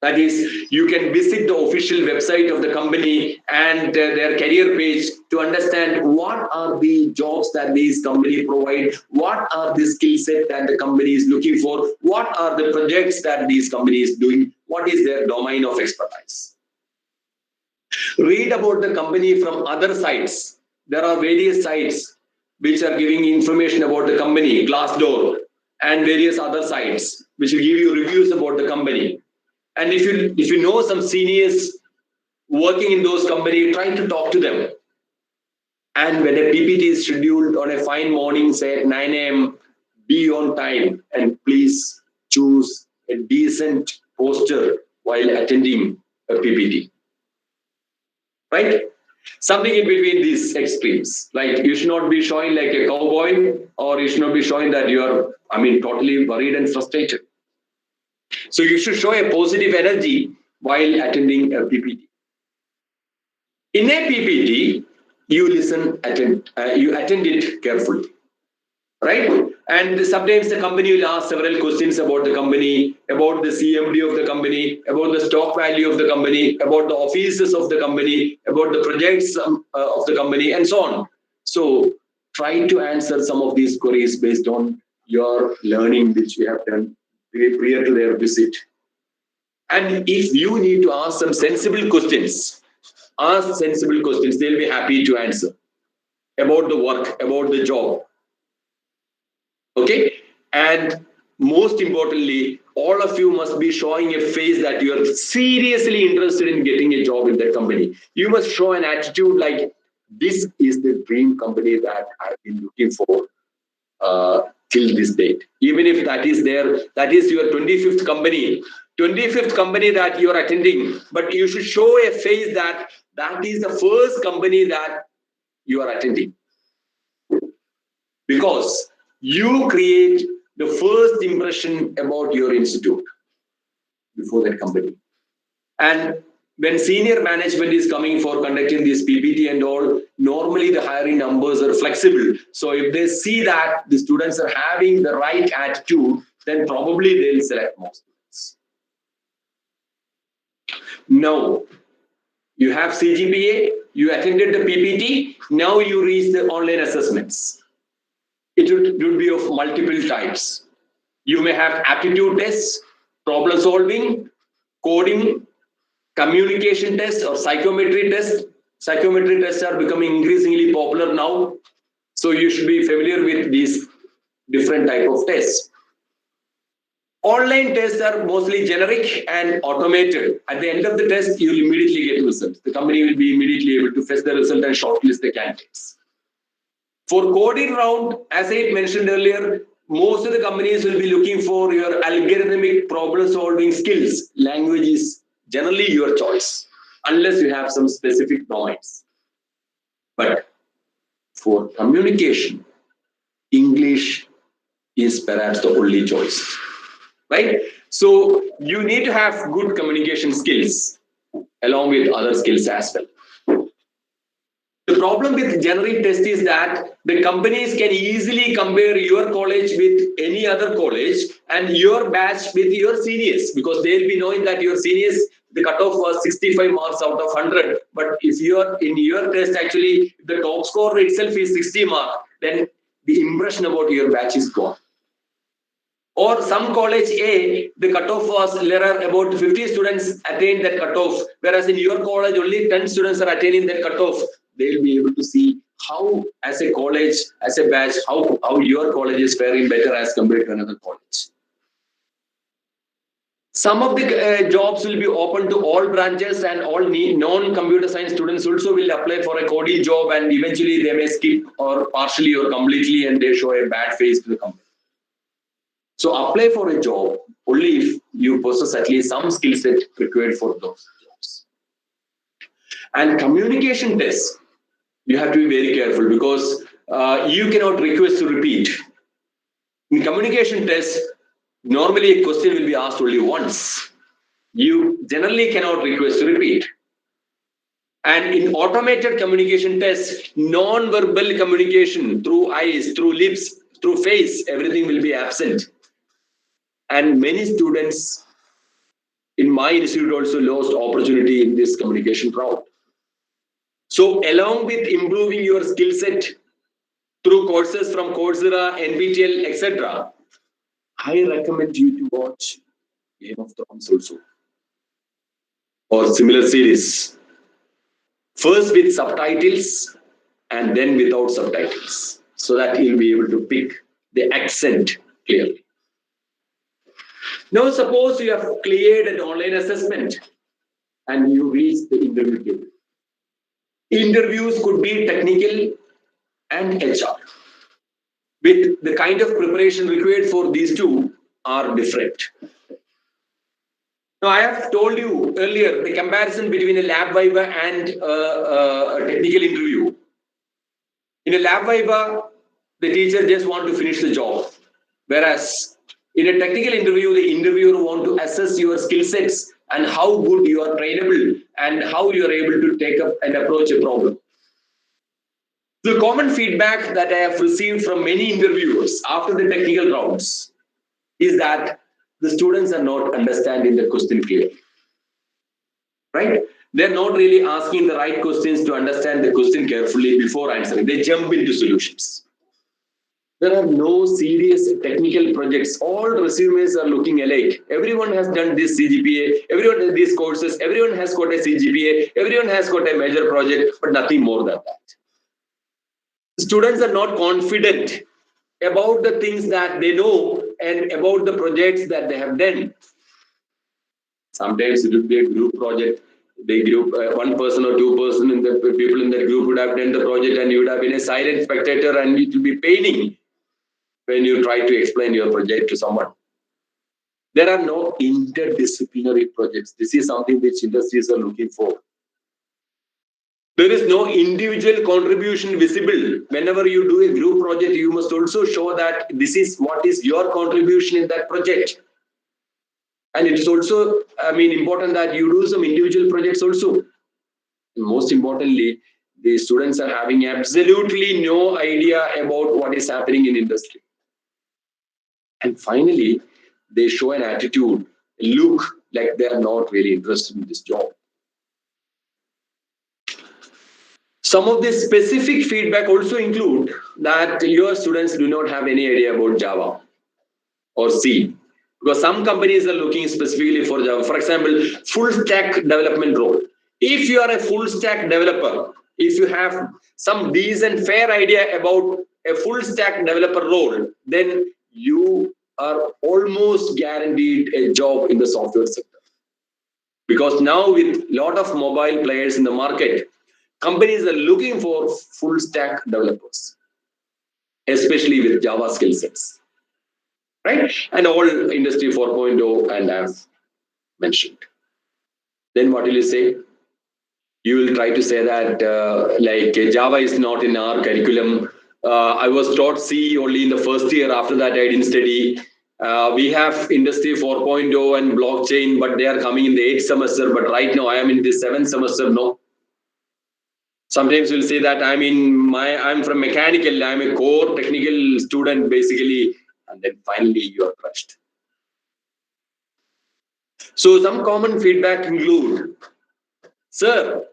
That is, you can visit the official website of the company and their career page to understand what are the jobs that these companies provide, what are the skill set that the company is looking for, what are the projects that these companies doing, what is their domain of expertise. Read about the company from other sites. There are various sites which are giving information about the company, Glassdoor, and various other sites which will give you reviews about the company. And if you know some seniors working in those companies, try to talk to them. And when a PPT is scheduled on a fine morning, say at 9 a.m., be on time and please choose a decent posture while attending a PPT. Right? Something in between these extremes. Like you should not be showing like a cowboy, or you should not be showing that you are, totally worried and frustrated. So you should show a positive energy while attending a PPT. In a PPT, you you attend it carefully, right? And sometimes the company will ask several questions about the company, about the CMD of the company, about the stock value of the company, about the offices of the company, about the projects of the company, and so on. So try to answer some of these queries based on your learning which you have done prior to their visit. And if you need to ask some sensible questions, ask sensible questions. They'll be happy to answer about the work, about the job. Okay? And most importantly, all of you must be showing a face that you are seriously interested in getting a job in that company. You must show an attitude like, this is the dream company that I've been looking for till this date. Even if that is your 25th company that you are attending, but you should show a face that is the first company that you are attending, because you create the first impression about your institute before that company. And when senior management is coming for conducting this PPT and all, normally the hiring numbers are flexible. So if they see that the students are having the right attitude, then probably they'll select more students. Now, you have CGPA, you attended the PPT, now you reach the online assessments. It would be of multiple types. You may have aptitude tests, problem solving, coding, communication tests, or psychometry tests. Psychometry tests are becoming increasingly popular now. So you should be familiar with these different type of tests. Online tests are mostly generic and automated. At the end of the test, you will immediately get results. The company will be immediately able to fetch the result and shortlist the candidates. For coding round, as I mentioned earlier, most of the companies will be looking for your algorithmic problem solving skills. Language is generally your choice, unless you have some specific domains. But for communication, English is perhaps the only choice, right? So you need to have good communication skills along with other skills as well. The problem with generic test is that the companies can easily compare your college with any other college and your batch with your seniors, because they'll be knowing that your seniors, the cutoff was 65 marks out of 100. But if you're in your test, actually, the top score itself is 60 marks, then the impression about your batch is gone. Or some college A, the cutoff was, there are about 50 students attain that cutoff, whereas in your college only 10 students are attaining that cutoff. They'll be able to see how, as a college, as a batch, how your college is faring better as compared to another college. Some of the jobs will be open to all branches, and all non-computer science students also will apply for a coding job, and eventually they may skip or partially or completely, and they show a bad face to the company. So apply for a job only if you possess at least some skill set required for those jobs. And communication tests, you have to be very careful, because you cannot request to repeat. In communication tests, normally a question will be asked only once. You generally cannot request to repeat. And in automated communication tests, non-verbal communication through eyes, through lips, through face, everything will be absent. And many students in my institute also lost opportunity in this communication route. So along with improving your skill set through courses from Coursera, NPTEL, etc., I recommend you to watch Game of Thrones also, or similar series. First with subtitles and then without subtitles, so that you'll be able to pick the accent clearly. Now suppose you have cleared an online assessment and you reach the interview table. Interviews could be technical and HR. With the kind of preparation required for these two are different. Now I have told you earlier the comparison between a lab viva and a technical interview. In a lab viva, the teacher just want to finish the job, whereas in a technical interview, the interviewer want to assess your skill sets and how good you are trainable and how you are able to take up and approach a problem. The common feedback that I have received from many interviewers after the technical rounds is that the students are not understanding the question clearly. Right? They're not really asking the right questions to understand the question carefully before answering. They jump into solutions. There are no serious technical projects. All resumes are looking alike. Everyone has done this CGPA, everyone does these courses, everyone has got a CGPA, everyone has got a major project, but nothing more than that. Students are not confident about the things that they know and about the projects that they have done. Sometimes it would be a group project. The group, one person or two person in the people in that group would have done the project, and you would have been a silent spectator, and it will be paining when you try to explain your project to someone. There are no interdisciplinary projects. This is something which industries are looking for. There is no individual contribution visible. Whenever you do a group project, you must also show that this is what is your contribution in that project. And it is also, important that you do some individual projects also. And most importantly, the students are having absolutely no idea about what is happening in industry. And finally, they show an attitude, look like they are not really interested in this job. Some of the specific feedback also include that your students do not have any idea about Java or C, because some companies are looking specifically for Java. For example, full stack development role. If you are a full stack developer, if you have some decent fair idea about a full stack developer role, then you are almost guaranteed a job in the software sector. Because now with lot of mobile players in the market, companies are looking for full stack developers, especially with Java skill sets, right? And all industry 4.0 and as mentioned. Then what will you say? You will try to say that like Java is not in our curriculum. I was taught C only in the first year. After that, I didn't study. We have industry 4.0 and blockchain, but they are coming in the 8th semester. But right now, I am in the 7th semester. No. Sometimes we'll say that I'm from mechanical. I'm a core technical student, basically, and then finally you are crushed. So some common feedback include, sir,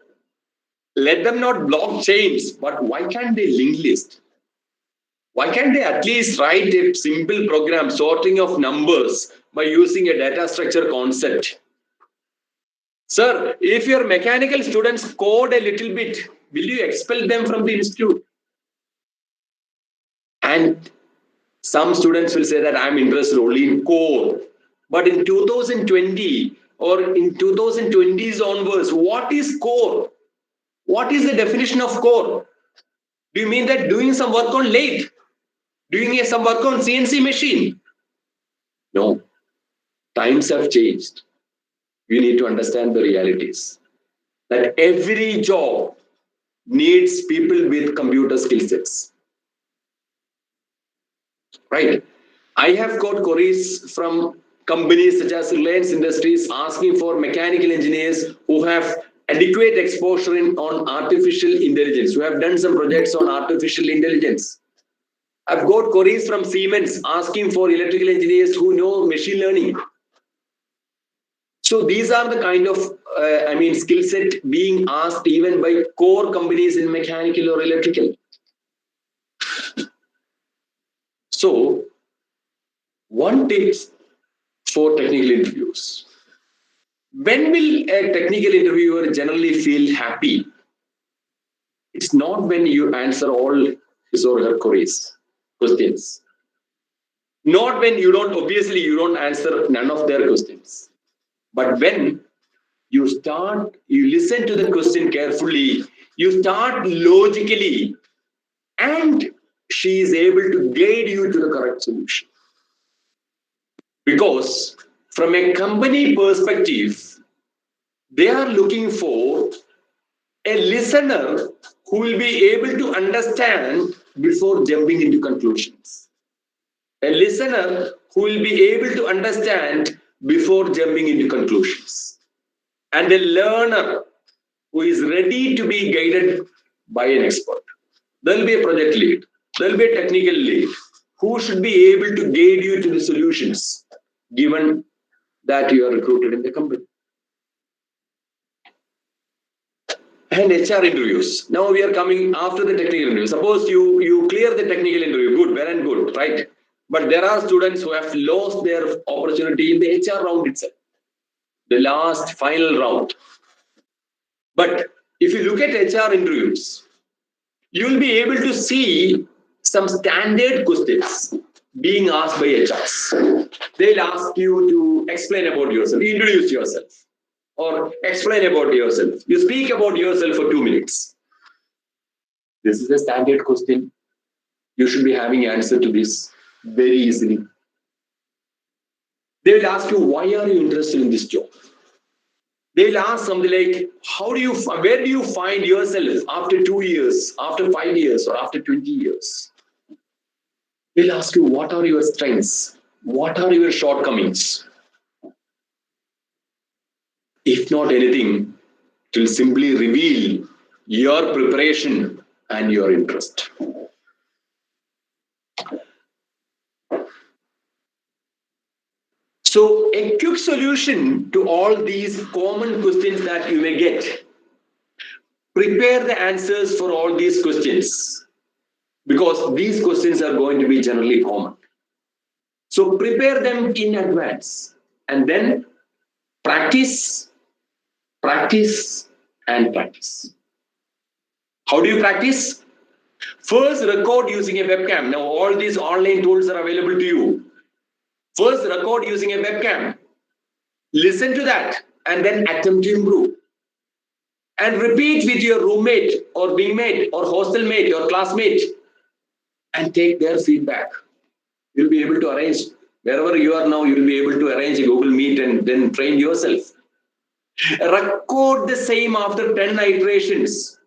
let them not block chains, but why can't they link list? Why can't they at least write a simple program, sorting of numbers by using a data structure concept? Sir, if your mechanical students code a little bit, will you expel them from the institute? And some students will say that I'm interested only in core. But in 2020 or in 2020s onwards, what is core? What is the definition of core? Do you mean that doing some work on lathe? Doing some work on CNC machine? No. Times have changed. We need to understand the realities. That every job needs people with computer skill sets. Right? I have got queries from companies such as Reliance Industries asking for mechanical engineers who have adequate exposure on artificial intelligence, who have done some projects on artificial intelligence. I've got queries from Siemens asking for electrical engineers who know machine learning. So these are the kind of skill set being asked even by core companies in mechanical or electrical. So one tip for technical interviews. When will a technical interviewer generally feel happy? It's not when you answer all his or her questions. Not when you don't answer none of their questions. But when you listen to the question carefully, you start logically, and she is able to guide you to the correct solution. Because from a company perspective, they are looking for a listener who will be able to understand before jumping into conclusions. A listener who will be able to understand before jumping into conclusions. And a learner who is ready to be guided by an expert. There will be a project lead. There will be a technical lead who should be able to guide you to the solutions given that you are recruited in the company. And HR interviews. Now we are coming after the technical interview. Suppose you clear the technical interview, good, well and good, right? But there are students who have lost their opportunity in the HR round itself, the last final round. But if you look at HR interviews, you will be able to see some standard questions being asked by HRs. They'll ask you to explain about yourself, introduce yourself, or explain about yourself. You speak about yourself for 2 minutes. This is a standard question. You should be having answer to this very easily. They will ask you, why are you interested in this job? They will ask something like, where do you find yourself after 2 years, after 5 years, or after 20 years? They'll ask you, what are your strengths? What are your shortcomings? If not anything, it will simply reveal your preparation and your interest. So a quick solution to all these common questions that you may get. Prepare the answers for all these questions because these questions are going to be generally common. So prepare them in advance and then practice, practice, and practice. How do you practice? First, record using a webcam. Now, all these online tools are available to you. First, record using a webcam. Listen to that and then attempt to improve. And repeat with your roommate or wingmate or hostel mate or classmate and take their feedback. You'll be able to arrange, wherever you are now, you'll be able to arrange a Google Meet and then train yourself. Record the same after 10 iterations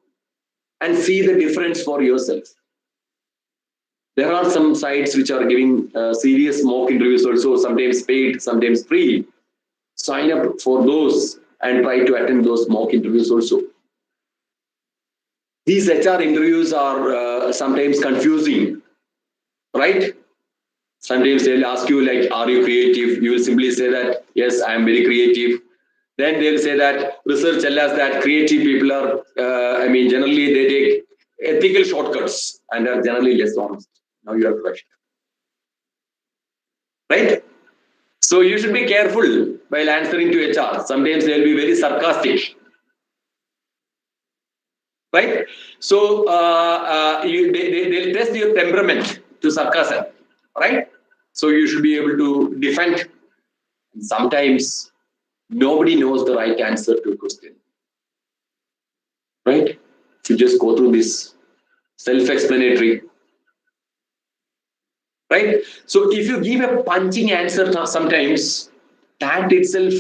and see the difference for yourself. There are some sites which are giving serious mock interviews also, sometimes paid, sometimes free. Sign up for those and try to attend those mock interviews also. These HR interviews are sometimes confusing, right? Sometimes they'll ask you like, are you creative? You will simply say that, yes, I am very creative. Then they'll say that research tells us that creative people are, generally they take ethical shortcuts and are generally less honest. Now you are crushed. Right? So you should be careful while answering to HR. Sometimes they'll be very sarcastic. Right? So they'll test your temperament to sarcasm. Right? So you should be able to defend. Sometimes nobody knows the right answer to a question. Right? You just go through this self-explanatory. Right? So if you give a punching answer sometimes, that itself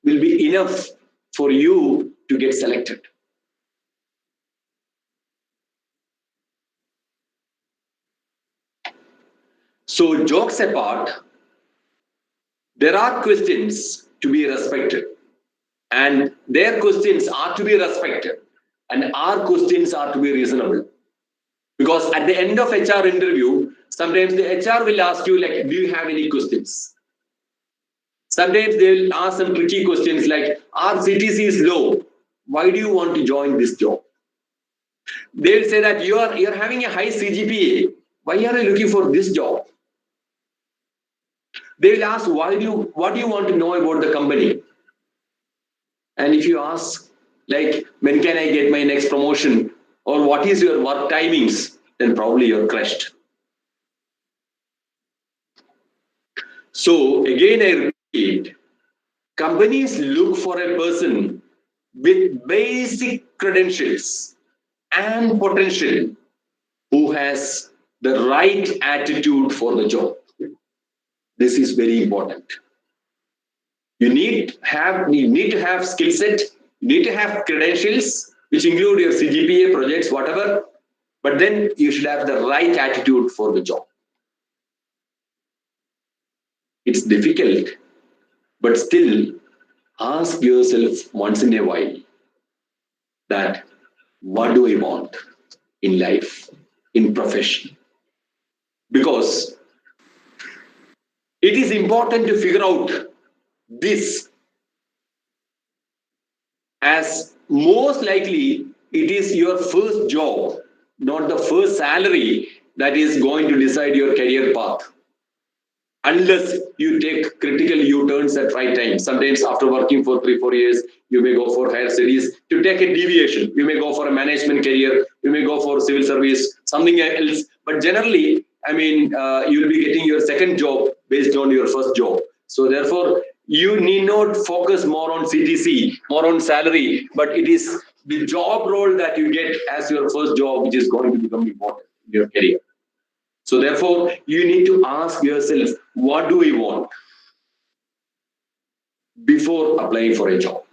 will be enough for you to get selected. So jokes apart, there are questions to be respected and their questions are to be respected and our questions are to be reasonable. Because at the end of HR interview, sometimes the HR will ask you like, do you have any questions? Sometimes they will ask some tricky questions like, our CTC is low. Why do you want to join this job? They will say that you're having a high CGPA. Why are you looking for this job? They will ask, what do you want to know about the company? And if you ask, like, when can I get my next promotion? Or what is your work timings? Then probably you're crushed. So again, I repeat, companies look for a person with basic credentials and potential who has the right attitude for the job. This is very important. You need to have skill set, you need to have credentials, which include your CGPA, projects, whatever, but then you should have the right attitude for the job. It's difficult, but still ask yourself once in a while that what do I want in life, in profession? Because it is important to figure out this, as most likely it is your first job, not the first salary, that is going to decide your career path. Unless you take critical U-turns at right time. Sometimes after working for 3-4 years, you may go for higher studies to take a deviation. You may go for a management career, you may go for civil service, something else. But generally, you'll be getting your second job based on your first job. So therefore, you need not focus more on CTC, more on salary, but it is the job role that you get as your first job, which is going to become important in your career. So therefore, you need to ask yourself, what do we want before applying for a job?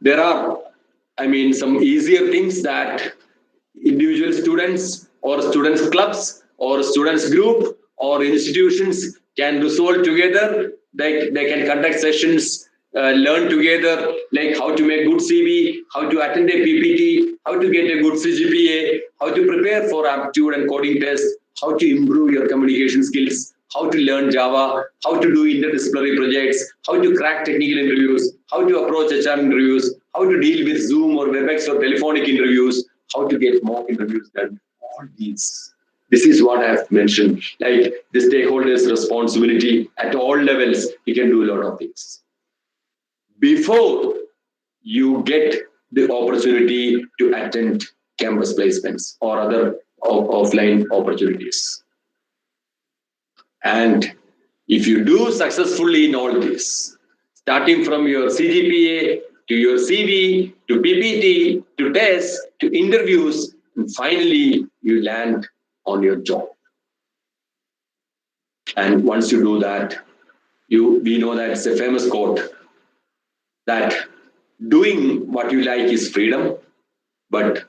There are, some easier things that individual students or students clubs or students group or institutions can resolve together. They can conduct sessions, learn together, like how to make good CV, how to attend a PPT, how to get a good CGPA, how to prepare for aptitude and coding tests, how to improve your communication skills, how to learn Java, how to do interdisciplinary projects, how to crack technical interviews, how to approach HR interviews, how to deal with Zoom or WebEx or telephonic interviews, how to get mock interviews done. All these. This is what I have mentioned. Like the stakeholders' responsibility at all levels, you can do a lot of things. Before you get the opportunity to attend campus placements or other offline opportunities. And if you do successfully in all this, starting from your CGPA to your CV to PPT to tests to interviews, and finally you land on your job. And once you do that, we know that it's a famous quote that doing what you like is freedom, but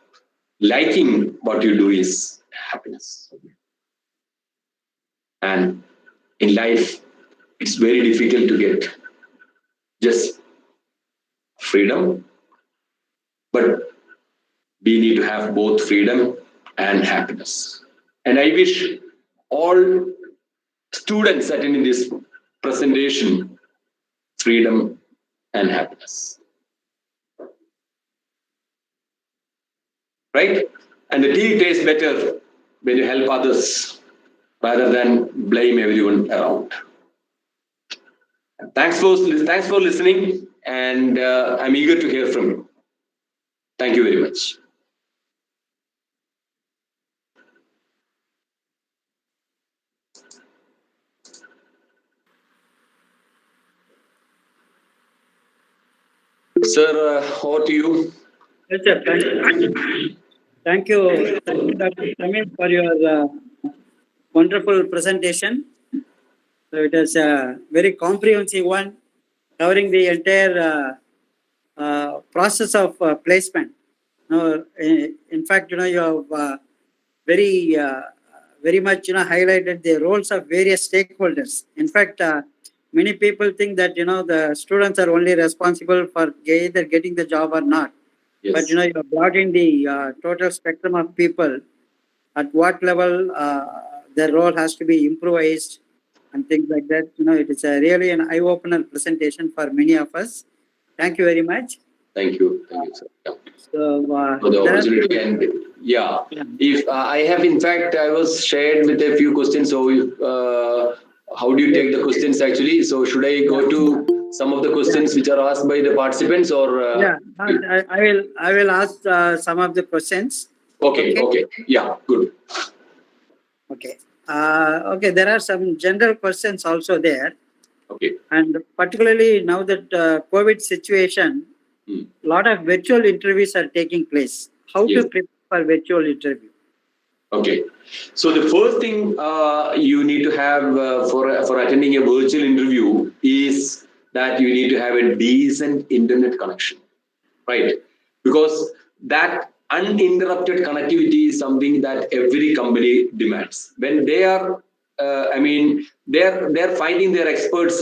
liking what you do is happiness. And in life, it's very difficult to get just freedom, but we need to have both freedom and happiness. And I wish all students attending this presentation freedom and happiness. Right? And the tea tastes better when you help others rather than blame everyone around. Thanks for listening, and I'm eager to hear from you. Thank you very much. Sir, over to you. Yes, sir. Thank you, Dr. Samir, for your wonderful presentation. So it is a very comprehensive one, covering the entire process of placement. In fact, you have very much highlighted the roles of various stakeholders. In fact, many people think that the students are only responsible for either getting the job or not. Yes. But you have brought in the total spectrum of people, at what level their role has to be improvised and things like that. It is really an eye-opener presentation for many of us. Thank you very much. Thank you, sir. Yeah. So, for the opportunity. And if I have, in fact, I was shared with a few questions. So, how do you take the questions actually? So, should I go to some of the questions which are asked by the participants, or? I will ask some of the questions. Okay. Yeah, good. Okay. There are some general questions also there. Okay. And particularly now that COVID situation, a lot of virtual interviews are taking place. How to prepare for virtual interview? Okay. So the first thing you need to have for attending a virtual interview is that you need to have a decent internet connection, right? Because that uninterrupted connectivity is something that every company demands. When they are, they're finding their experts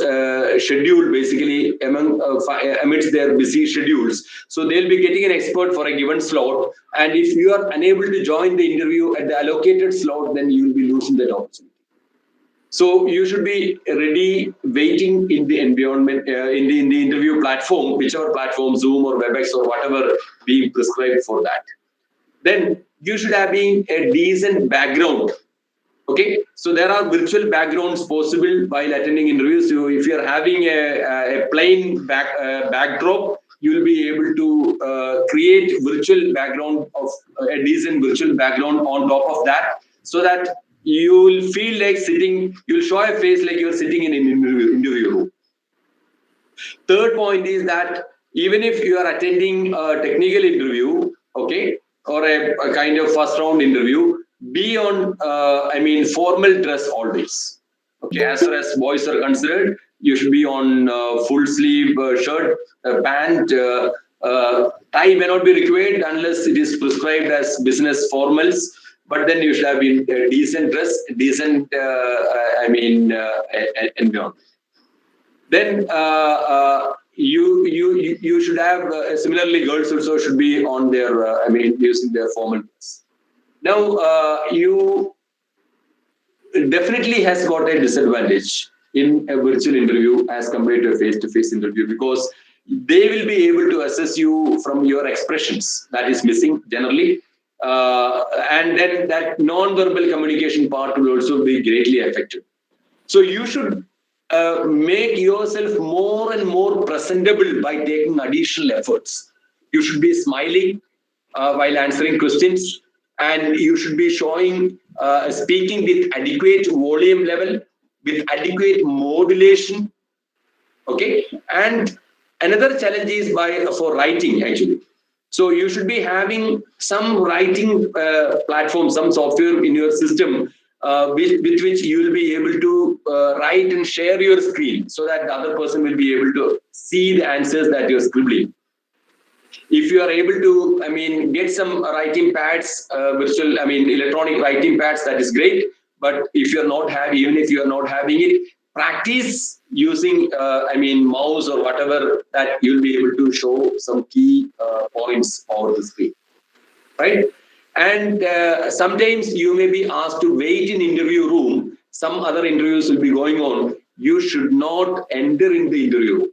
schedule basically amidst their busy schedules. So they'll be getting an expert for a given slot, and if you are unable to join the interview at the allocated slot, then you will be losing that opportunity. So you should be ready, waiting in the environment, in the interview platform, whichever platform, Zoom or WebEx or whatever being prescribed for that. Then you should have been a decent background. Okay, so there are virtual backgrounds possible while attending interviews. So if you are having a plain backdrop, you will be able to create virtual background of a decent virtual background on top of that, so that you will feel like sitting. You will show a face like you are sitting in an interview room. Third point is that even if you are attending a technical interview, okay, or a kind of first round interview, be on formal dress always. Okay, as far as boys are concerned, you should be on full sleeve shirt, pant. Tie may not be required unless it is prescribed as business formals, but then you should have been decent dress, decent environment. Then you should have similarly, girls also should be on their using their formal dress. Now definitely has got a disadvantage in a virtual interview as compared to a face-to-face interview, because they will be able to assess you from your expressions that is missing generally. And then that non-verbal communication part will also be greatly affected. So you should make yourself more and more presentable by taking additional efforts. You should be smiling while answering questions, and you should be showing speaking with adequate volume level, with adequate modulation. Okay, and another challenge is for writing actually. So you should be having some writing platform, some software in your system with which you will be able to write and share your screen, so that the other person will be able to see the answers that you're scribbling. If you are able to, get some writing pads, electronic writing pads, that is great. But if you're not having, even if you are not having it, practice using, mouse or whatever, that you'll be able to show some key points over the screen, right? And sometimes you may be asked to wait in interview room. Some other interviews will be going on. You should not enter in the interview room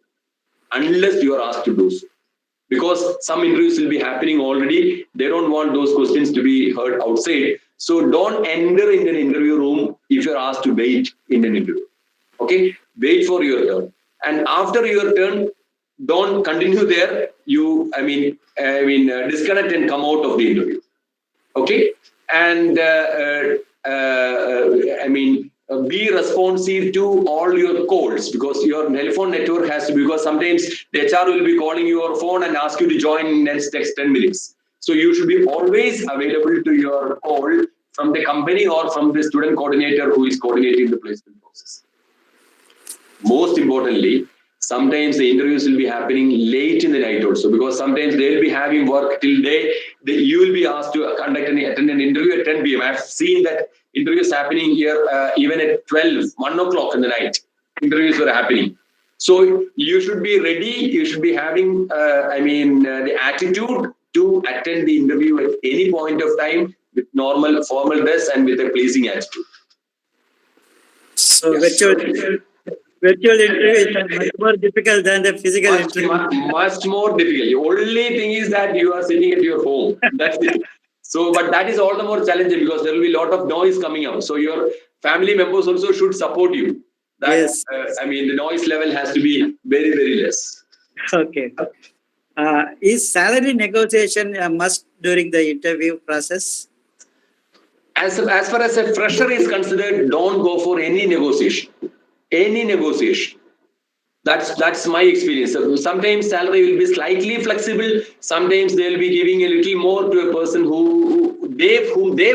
unless you are asked to do so, because some interviews will be happening already. They don't want those questions to be heard outside. So don't enter in an interview room if you're asked to wait in an interview. Okay, wait for your turn. And after your turn, don't continue there. You, disconnect and come out of the interview. Okay, and be responsive to all your calls, because your telephone network has to be, because sometimes the HR will be calling your phone and ask you to join in next 10 minutes. So you should be always available to your call from the company or from the student coordinator who is coordinating the placement process. Most importantly, sometimes the interviews will be happening late in the night also, because sometimes they'll be having work till day. You will be asked to attend an interview at 10 p.m. I've seen that interviews happening here even at 1 o'clock in the night. Interviews were happening. So you should be ready. You should be having, the attitude to attend the interview at any point of time with normal formal dress and with a pleasing attitude. So Yes. virtual interview is much more difficult than the physical interview. Much more difficult. The only thing is that you are sitting at your home. That's it. So, but that is all the more challenging, because there will be a lot of noise coming out. So your family members also should support you. That, Yes. The noise level has to be very, very less. Okay. Is salary negotiation a must during the interview process? As far as a fresher is considered, don't go for any negotiation. Any negotiation. That's my experience. So sometimes salary will be slightly flexible. Sometimes they'll be giving a little more to a person whom they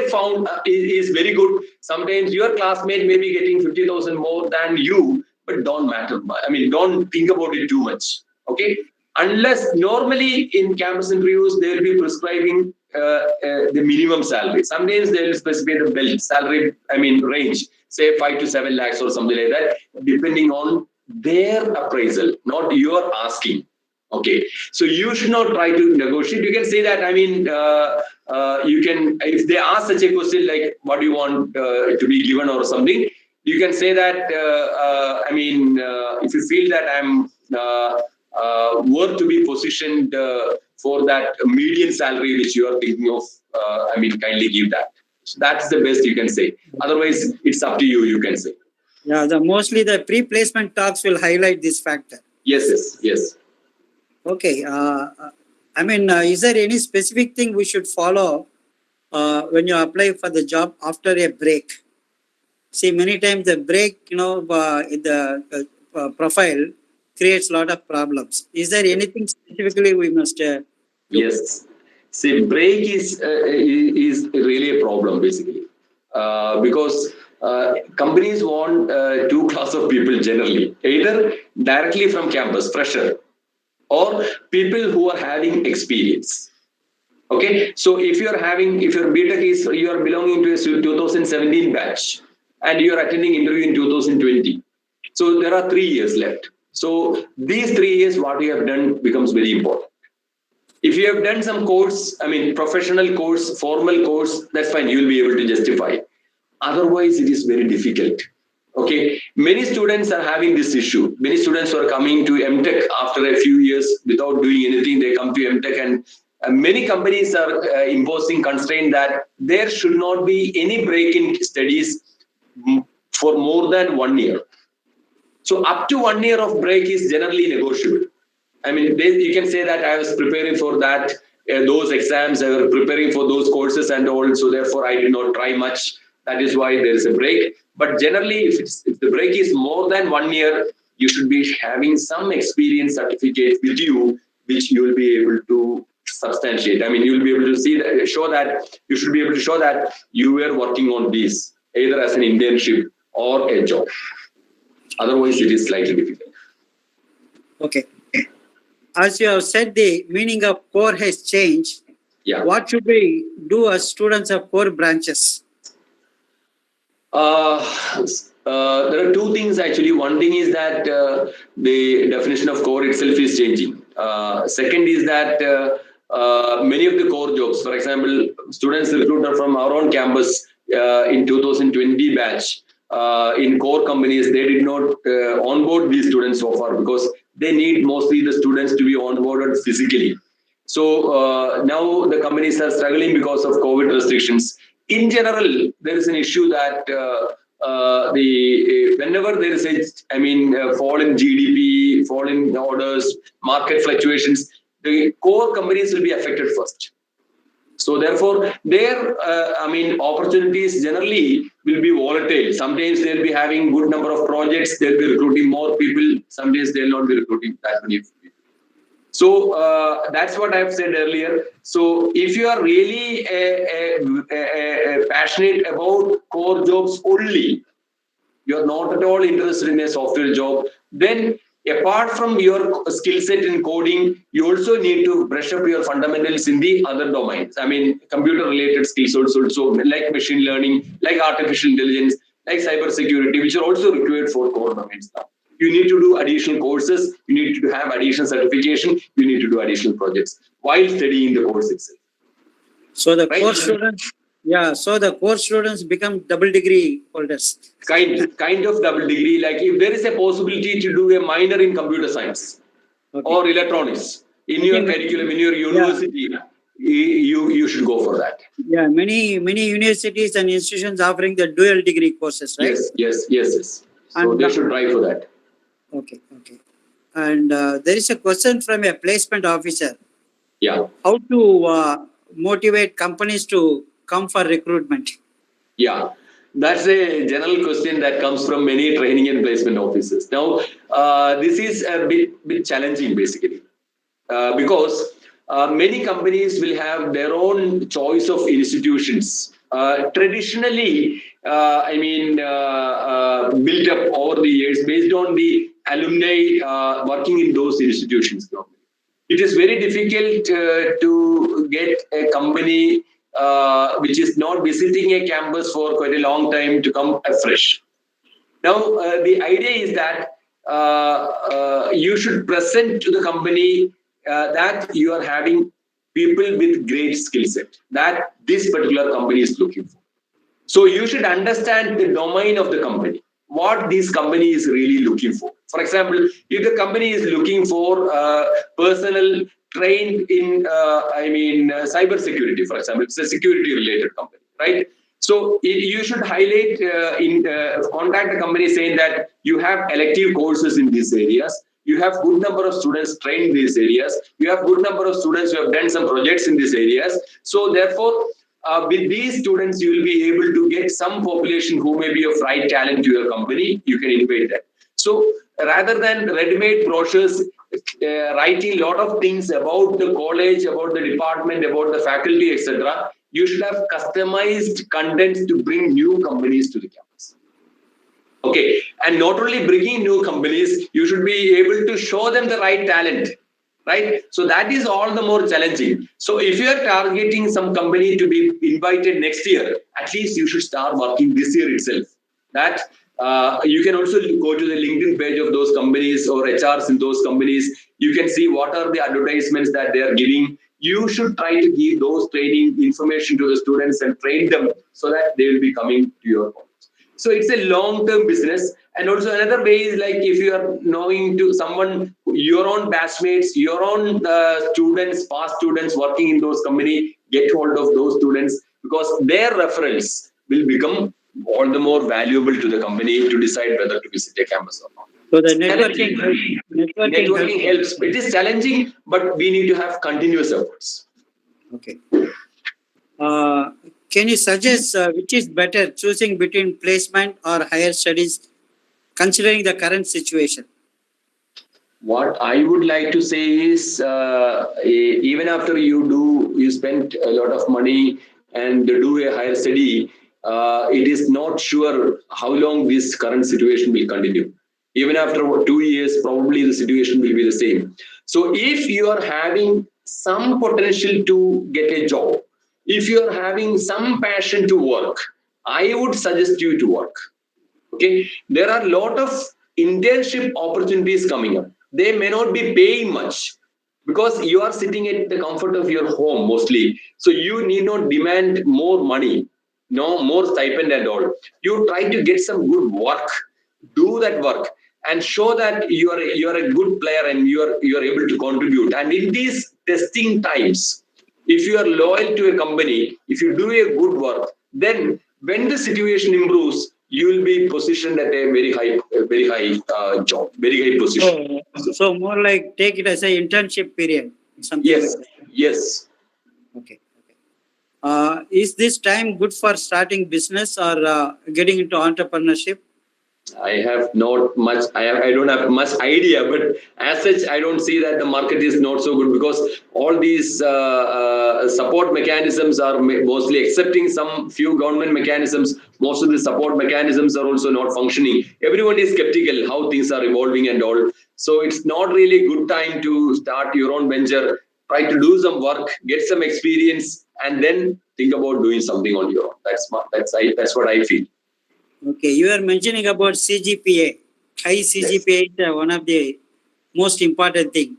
found is very good. Sometimes your classmate may be getting 50,000 more than you, but don't matter. Don't think about it too much. Okay, unless normally in campus interviews they will be prescribing the minimum salary. Sometimes they will specify the belt salary. Range, say 5 to 7 lakhs or something like that, depending on their appraisal, not your asking. Okay, so you should not try to negotiate. You can say that, you can, if they ask such a question like what do you want to be given or something, you can say that if you feel that I'm worth to be positioned for that median salary which you are thinking of, kindly give that. So that's the best you can say. Otherwise, it's up to you, you can say. Yeah, mostly the pre-placement talks will highlight this factor. Yes. Okay. Is there any specific thing we should follow when you apply for the job after a break? See, many times the break, in the profile creates a lot of problems. Is there anything specifically we must Yes. See, break is really a problem basically, because companies want two class of people generally, either directly from campus, fresher, or people who are having experience. Okay, so if your BTech is, you are belonging to a 2017 batch and you are attending interview in 2020. So there are 3 years left. So these 3 years, what you have done becomes very important. If you have done some course, professional course, formal course, that's fine. You will be able to justify. Otherwise, it is very difficult. Okay, many students are having this issue. Many students are coming to MTech after a few years without doing anything. They come to MTech, and many companies are imposing constraint that there should not be any break in studies for more than 1 year. So up to 1 year of break is generally negotiable. I mean, you can say that I was preparing for that, those exams, I was preparing for those courses and all, so therefore I did not try much. That is why there is a break. But generally, if the break is more than 1 year, you should be having some experience certificate with you, which you will be able to substantiate. I mean, you will be able to see that, show that you should be able to show that you were working on this, either as an internship or a job. Otherwise, it is slightly difficult. Okay. As you have said, the meaning of core has changed. Yeah. What should we do as students of core branches? There are two things actually. One thing is that the definition of core itself is changing. Second is that many of the core jobs, for example, students recruited from our own campus in 2020 batch, in core companies, they did not onboard these students so far because they need mostly the students to be onboarded physically. So now the companies are struggling because of COVID restrictions. In general, there is an issue that whenever there is a fall in GDP, fall in orders, market fluctuations, the core companies will be affected first. So therefore, their opportunities generally will be volatile. Sometimes they'll be having good number of projects, they'll be recruiting more people. Sometimes they'll not be recruiting that many people. So that's what I've said earlier. So if you are really passionate about core jobs only, you are not at all interested in a software job, then apart from your skill set in coding, you also need to brush up your fundamentals in the other domains. I mean, computer related skills also, like machine learning, like artificial intelligence, like cyber security, which are also required for core domains now. You need to do additional courses, you need to have additional certification, you need to do additional projects while studying the course itself. So the core students, so the core students become double degree holders. Kind of double degree. Like if there is a possibility to do a minor in computer science or electronics in your curriculum, in your university, you should go for that. Yeah, many universities and institutions offering the dual degree courses, right? Yes. So they should try for that. Okay. And there is a question from a placement officer. Yeah. How to motivate companies to come for recruitment? Yeah, that's a general question that comes from many training and placement officers. Now, this is a bit challenging basically because many companies will have their own choice of institutions. Traditionally, built up over the years based on the alumni working in those institutions. It is very difficult to get a company which is not visiting a campus for quite a long time to come afresh. Now, the idea is that you should present to the company that you are having people with great skill set that this particular company is looking for. So you should understand the domain of the company, what this company is really looking for. For example, if the company is looking for personnel trained in, cyber security, for example, it's a security related company, right? So you should highlight contact the company saying that you have elective courses in these areas. You have good number of students trained in these areas. You have good number of students who have done some projects in these areas. So therefore, with these students, you will be able to get some population who may be of right talent to your company. You can invite that. So rather than ready-made brochures, writing a lot of things about the college, about the department, about the faculty, etc., you should have customized content to bring new companies to the campus. Okay, and not only bringing new companies, you should be able to show them the right talent. Right, so that is all the more challenging. So if you are targeting some company to be invited next year, at least you should start working this year itself. That you can also go to the LinkedIn page of those companies or HRs in those companies. You can see what are the advertisements that they are giving. you should try to give those training information to the students and train them so that they will be coming to your college. So it's a long-term business. And also another way is like if you are knowing to someone, your own batchmates, your own students, past students working in those company, get hold of those students because their reference will become all the more valuable to the company to decide whether to visit a campus or not. So the networking helps. Networking helps. It is challenging, but we need to have continuous efforts. Okay. Can you suggest which is better, choosing between placement or higher studies, considering the current situation? What I would like to say is, even after you spend a lot of money and do a higher study, it is not sure how long this current situation will continue. Even after 2 years, probably the situation will be the same. So if you are having some potential to get a job, if you are having some passion to work, I would suggest you to work. Okay, there are a lot of internship opportunities coming up. They may not be paying much because you are sitting at the comfort of your home mostly. So you need not demand more money, no more stipend and all. You try to get some good work, do that work, and show that you are a good player and you are able to contribute. And in these testing times, if you are loyal to a company, if you do a good work, then when the situation improves, you will be positioned at a very high job, very high position. So more like take it as an internship period, something Yes, like that. yes. Okay. Is this time good for starting business or getting into entrepreneurship? I have not much. I don't have much idea, but as such, I don't see that the market is not so good because all these support mechanisms are mostly accepting some few government mechanisms. Most of the support mechanisms are also not functioning. Everyone is skeptical how things are evolving and all. So it's not really good time to start your own venture. Try to do some work, get some experience, and then think about doing something on your own. That's what I feel. Okay, you are mentioning about CGPA. High CGPA is one of the most important thing.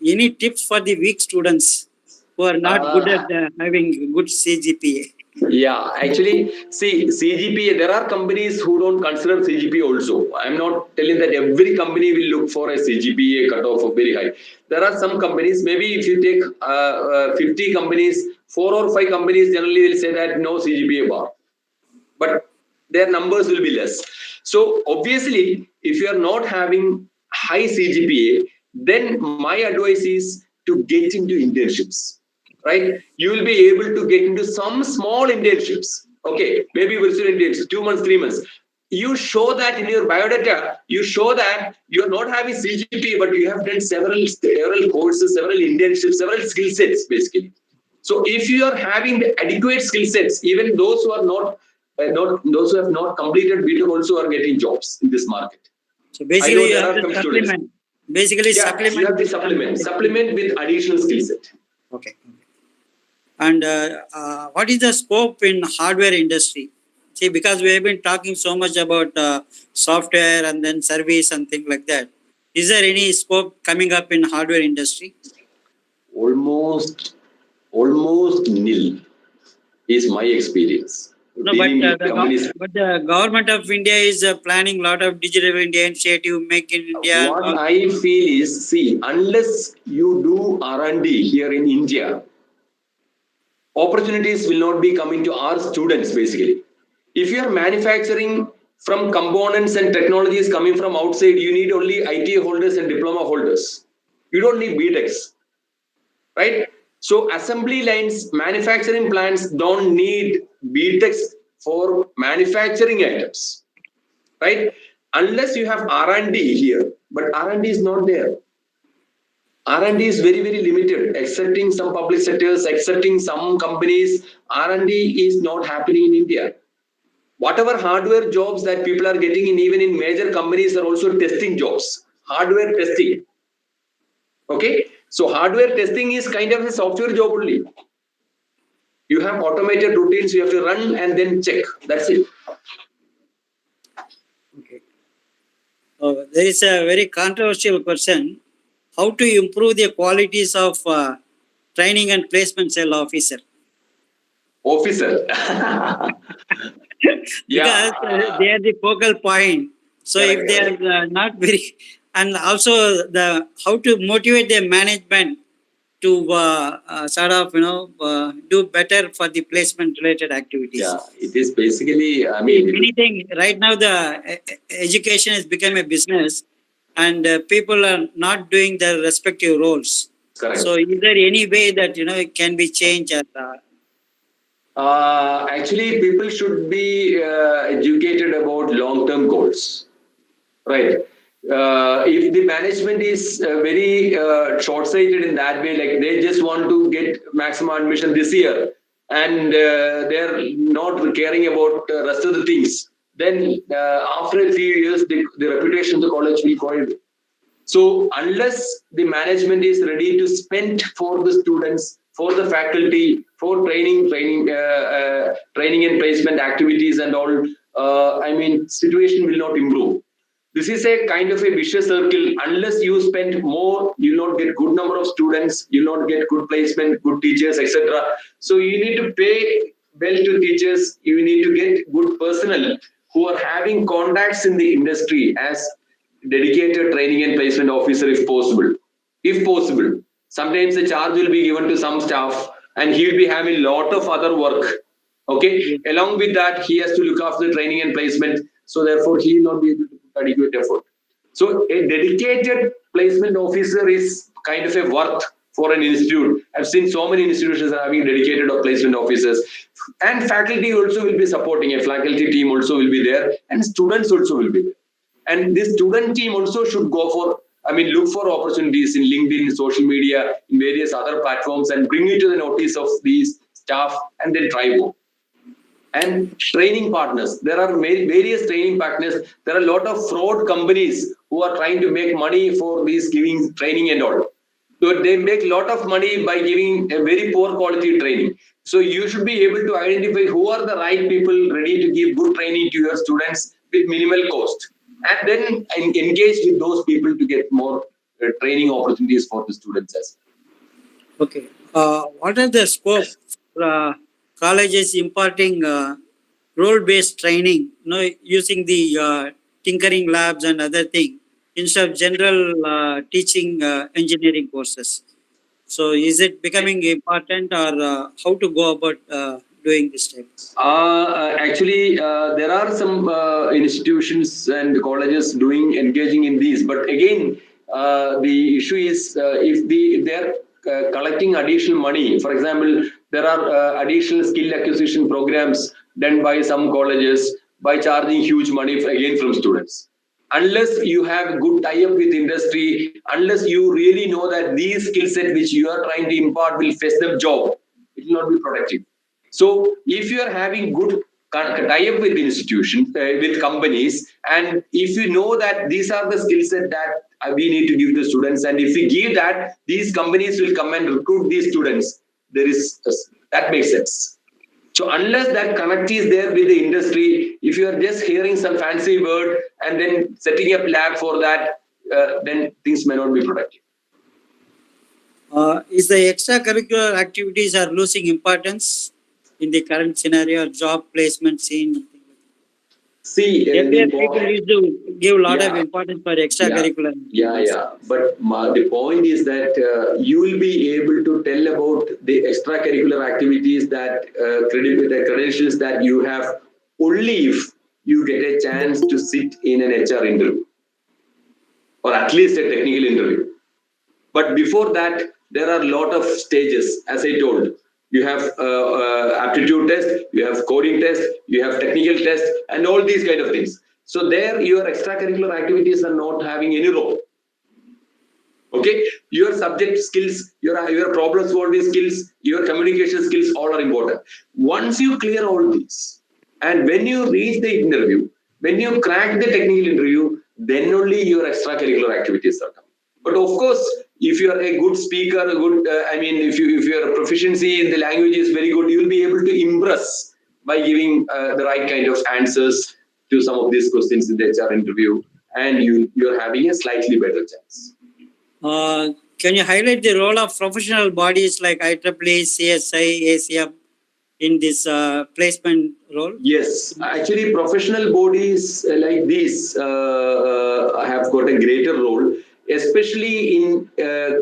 Any tips for the weak students who are not good at having good CGPA? Yeah, actually, see, CGPA, there are companies who don't consider CGPA also. I'm not telling that every company will look for a CGPA cutoff of very high. There are some companies, maybe if you take 50 companies, 4 or 5 companies generally will say that no CGPA bar. But their numbers will be less. So obviously, if you are not having high CGPA, then my advice is to get into internships, right? You will be able to get into some small internships. Okay, maybe virtual internships, 2 months, 3 months. You show that in your biodata, you show that you're not having CGPA, but you have done several courses, several internships, several skill sets, basically. So if you are having the adequate skill sets, even those who are not those who have not completed BTech also are getting jobs in this market. So basically, you there have are to some students. supplement. Basically, Yeah, supplement. you have to supplement with additional skill set. Okay. And what is the scope in hardware industry? See, because we have been talking so much about software and then service and things like that. Is there any scope coming up in hardware industry? Almost nil is my experience. No, but the government of India is planning a lot of digital India initiative, Make in India. What I feel is, see, unless you do R&D here in India, opportunities will not be coming to our students, basically. If you are manufacturing from components and technologies coming from outside, you need only IT holders and diploma holders. You don't need BTechs, right? So assembly lines, manufacturing plants don't need BTechs for manufacturing items, right? Unless you have R&D here, but R&D is not there. R&D is very, very limited, excepting some public sectors, excepting some companies. R&D is not happening in India. Whatever hardware jobs that people are getting in, even in major companies, are also testing jobs, hardware testing. Okay, so hardware testing is kind of a software job only. You have automated routines, you have to run and then check. That's it. Okay. There is a very controversial question. How to improve the qualities of training and placement cell officer. Officer. Because they are the focal point. So if they are not very, and also the how to motivate the management to sort of do better for the placement related activities. Yeah, it is basically, I mean, many things right now. The education has become a business, and people are not doing their respective roles. correct. So is there any way that it can be changed? Actually, people should be educated about long-term goals, right? If the management is very short-sighted in that way, like they just want to get maximum admission this year, and they're not caring about the rest of the things, then after a few years, the reputation of the college will go away. So unless the management is ready to spend for the students, for the faculty, for training and placement activities and all, I mean, situation will not improve. This is a kind of a vicious circle. Unless you spend more, you'll not get good number of students, you'll not get good placement, good teachers, etc. So you need to pay well to teachers. You need to get good personnel who are having contacts in the industry as dedicated training and placement officer if possible. If possible. Sometimes the charge will be given to some staff and he will be having a lot of other work. Okay. Along with that, he has to look after the training and placement. So therefore, he will not be able to put adequate effort. So a dedicated placement officer is kind of a worth for an institute. I've seen so many institutions are having dedicated placement officers, and faculty also will be supporting. A faculty team also will be there, and students also will be there. And this student team also should go for, I mean, look for opportunities in LinkedIn, in social media, in various other platforms, and bring it to the notice of these staff, and then try more. And training partners. There are various training partners. There are a lot of fraud companies who are trying to make money for these giving training and all. So they make a lot of money by giving a very poor quality training. So you should be able to identify who are the right people ready to give good training to your students with minimal cost. And then engage with those people to get more training opportunities for the students as well. Okay. What are the scope for colleges imparting role-based training, using the tinkering labs and other things instead of general teaching engineering courses? So is it becoming important, or how to go about doing this type? Actually, there are some institutions and colleges engaging in these, but again, the issue is if they're collecting additional money. For example, there are additional skill acquisition programs done by some colleges by charging huge money from students. Unless you have good tie-up with industry, unless you really know that these skill set which you are trying to impart will fetch them job, it will not be productive. So if you are having good tie-up with institutions, with companies, and if you know that these are the skill set that we need to give to students, and if we give that, these companies will come and recruit these students, that makes sense. So unless that connect is there with the industry, if you are just hearing some fancy word and then setting up lab for that, then things may not be productive. Is the extracurricular activities are losing importance in the current scenario, job placement scene? See, people used to give a lot of importance for extracurricular. Yeah. But the point is that you will be able to tell about the extracurricular activities that the credentials that you have only if you get a chance to sit in an HR interview, or at least a technical interview. But before that, there are a lot of stages, as I told. You have aptitude test, you have coding test, you have technical test, and all these kind of things. So there, your extracurricular activities are not having any role. Okay, your subject skills, your problem solving skills, your communication skills, all are important. Once you clear all these, and when you reach the interview, when you crack the technical interview, then only your extracurricular activities are coming. But of course, if you are a good speaker, if your proficiency in the language is very good, you will be able to impress by giving the right kind of answers to some of these questions in the HR interview, and you're having a slightly better chance. Can you highlight the role of professional bodies like IEEE, CSI, ACM in this placement role? Yes, actually, professional bodies like these have got a greater role, especially in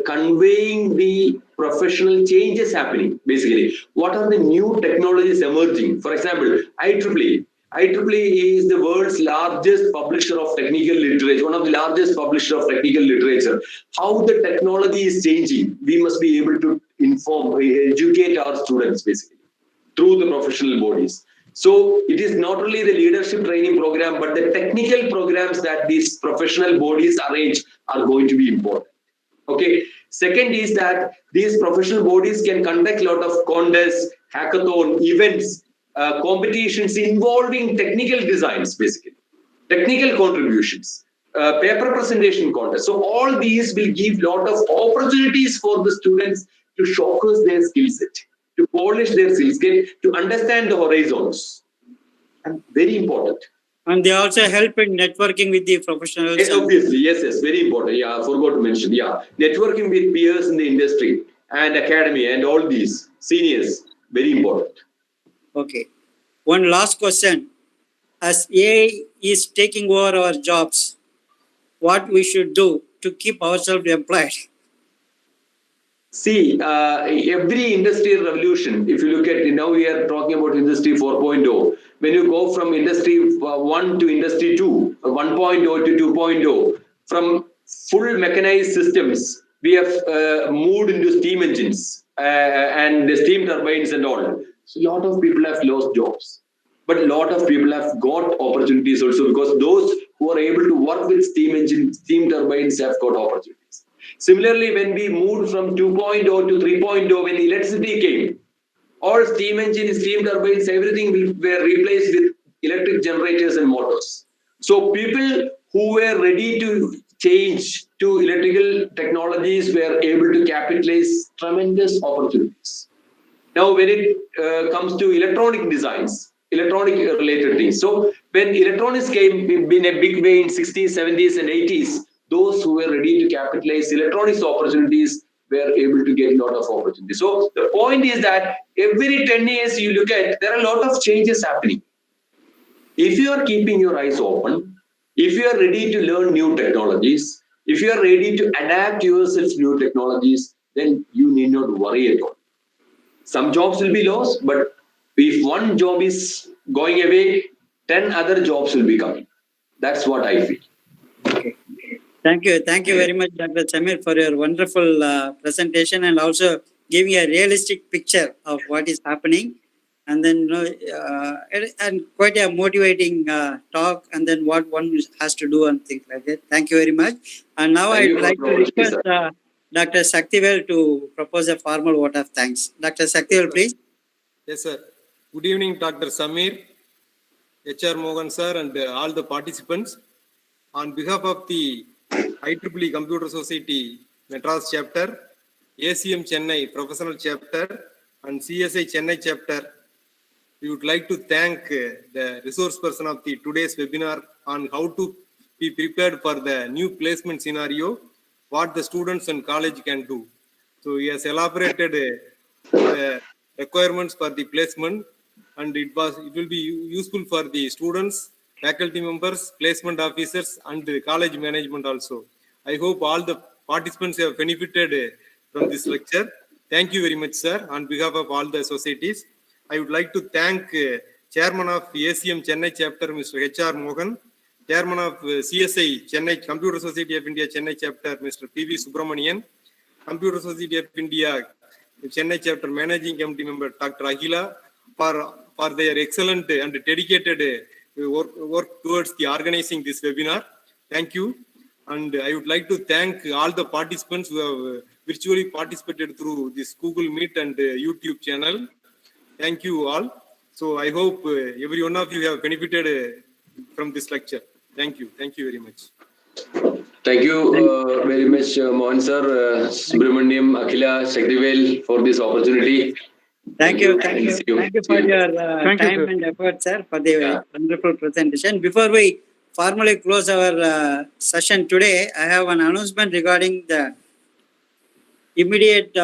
conveying the professional changes happening. Basically, what are the new technologies emerging? For example, IEEE. IEEE is the world's largest publisher of technical literature, one of the largest publisher of technical literature. How the technology is changing, we must be able to inform, educate our students basically through the professional bodies. So it is not only the leadership training program, but the technical programs that these professional bodies arrange are going to be important. Okay. Second is that these professional bodies can conduct a lot of contests, hackathon, events, competitions involving technical designs, basically, technical contributions, paper presentation contests. So all these will give a lot of opportunities for the students to showcase their skill set, to polish their skill set, to understand the horizons. And very important. And they also help in networking with the professionals. Yes, obviously, yes, very important. Yeah, I forgot to mention. Yeah, networking with peers in the industry and academy and all these seniors, very important. Okay. One last question. As AI is taking over our jobs, what we should do to keep ourselves employed? See, every industrial revolution, if you look at it, now we are talking about industry 4.0. When you go from industry 1 to industry 2, 1.0 to 2.0, from full mechanized systems, we have moved into steam engines and the steam turbines and all. So a lot of people have lost jobs. But a lot of people have got opportunities also, because those who are able to work with steam engines, steam turbines have got opportunities. Similarly, when we moved from 2.0 to 3.0, when electricity came, all steam engines, steam turbines, everything were replaced with electric generators and motors. So people who were ready to change to electrical technologies were able to capitalize tremendous opportunities. Now, when it comes to electronic designs, electronic related things. So when electronics came in a big way in 60s, 70s and 80s, those who were ready to capitalize electronics opportunities were able to get a lot of opportunities. So the point is that every 10 years you look at, there are a lot of changes happening. If you are keeping your eyes open, if you are ready to learn new technologies, if you are ready to adapt yourself to new technologies, then you need not worry at all. Some jobs will be lost, but if one job is going away, 10 other jobs will be coming. That's what I feel. Okay. Thank you. Thank you very much, Dr. Samir, for your wonderful presentation and also giving a realistic picture of what is happening. And then, and quite a motivating talk, and then what one has to do and things like that. Thank you very much. And now I'd like to request Dr. Saktivel to propose a formal vote of thanks. Dr. Saktivel, please. Yes, sir. Good evening, Dr. Samir, HR Mohan, sir, and all the participants. On behalf of the IEEE Computer Society Madras chapter, ACM Chennai Professional chapter, and CSI Chennai chapter, we would like to thank the resource person of the today's webinar on how to be prepared for the new placement scenario, what the students and college can do. So he has elaborated the requirements for the placement, and it will be useful for the students, faculty members, placement officers, and the college management also. I hope all the participants have benefited from this lecture. Thank you very much, sir. On behalf of all the societies, I would like to thank Chairman of ACM Chennai chapter, Mr. H.R. Mohan, Chairman of CSI Chennai Computer Society of India Chennai chapter, Mr. P.V. Subramanian, Computer Society of India Chennai chapter Managing Committee member Dr. Akhila, for their excellent and dedicated work towards the organizing this webinar. Thank you. And I would like to thank all the participants who have virtually participated through this Google Meet and YouTube channel. Thank you all. So I hope every one of you have benefited from this lecture. Thank you. Thank you very much. Thank you very much, Mohan sir, Subramaniam, Akhila, Saktivel, for this opportunity. Thank you. Thank you for your time and effort, sir, for the wonderful presentation. Before we formally close our session today, I have an announcement regarding the immediate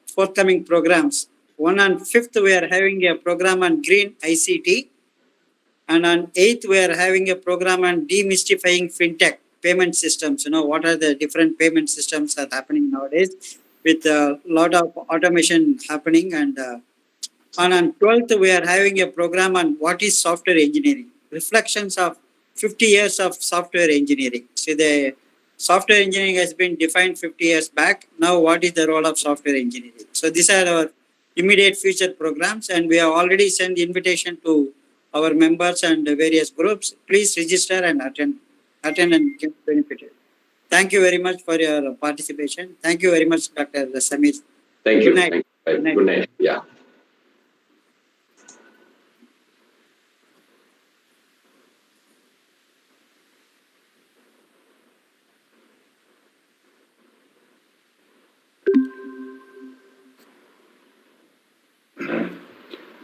forthcoming programs. One on 5th, we are having a program on green ICT. And on 8th, we are having a program on demystifying fintech payment systems. What are the different payment systems that are happening nowadays with a lot of automation happening. And on 12th, we are having a program on what is software engineering, reflections of 50 years of software engineering. So the software engineering has been defined 50 years back. Now, what is the role of software engineering? So these are our immediate future programs, and we have already sent invitation to our members and various groups. Please register and attend and get benefited. Thank you very much for your participation. Thank you very much, Dr. Samir. Thank you. Good night. Thank you. Good night. Good night. Yeah.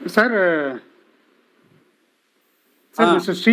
Sir, Ah. Mr. Sri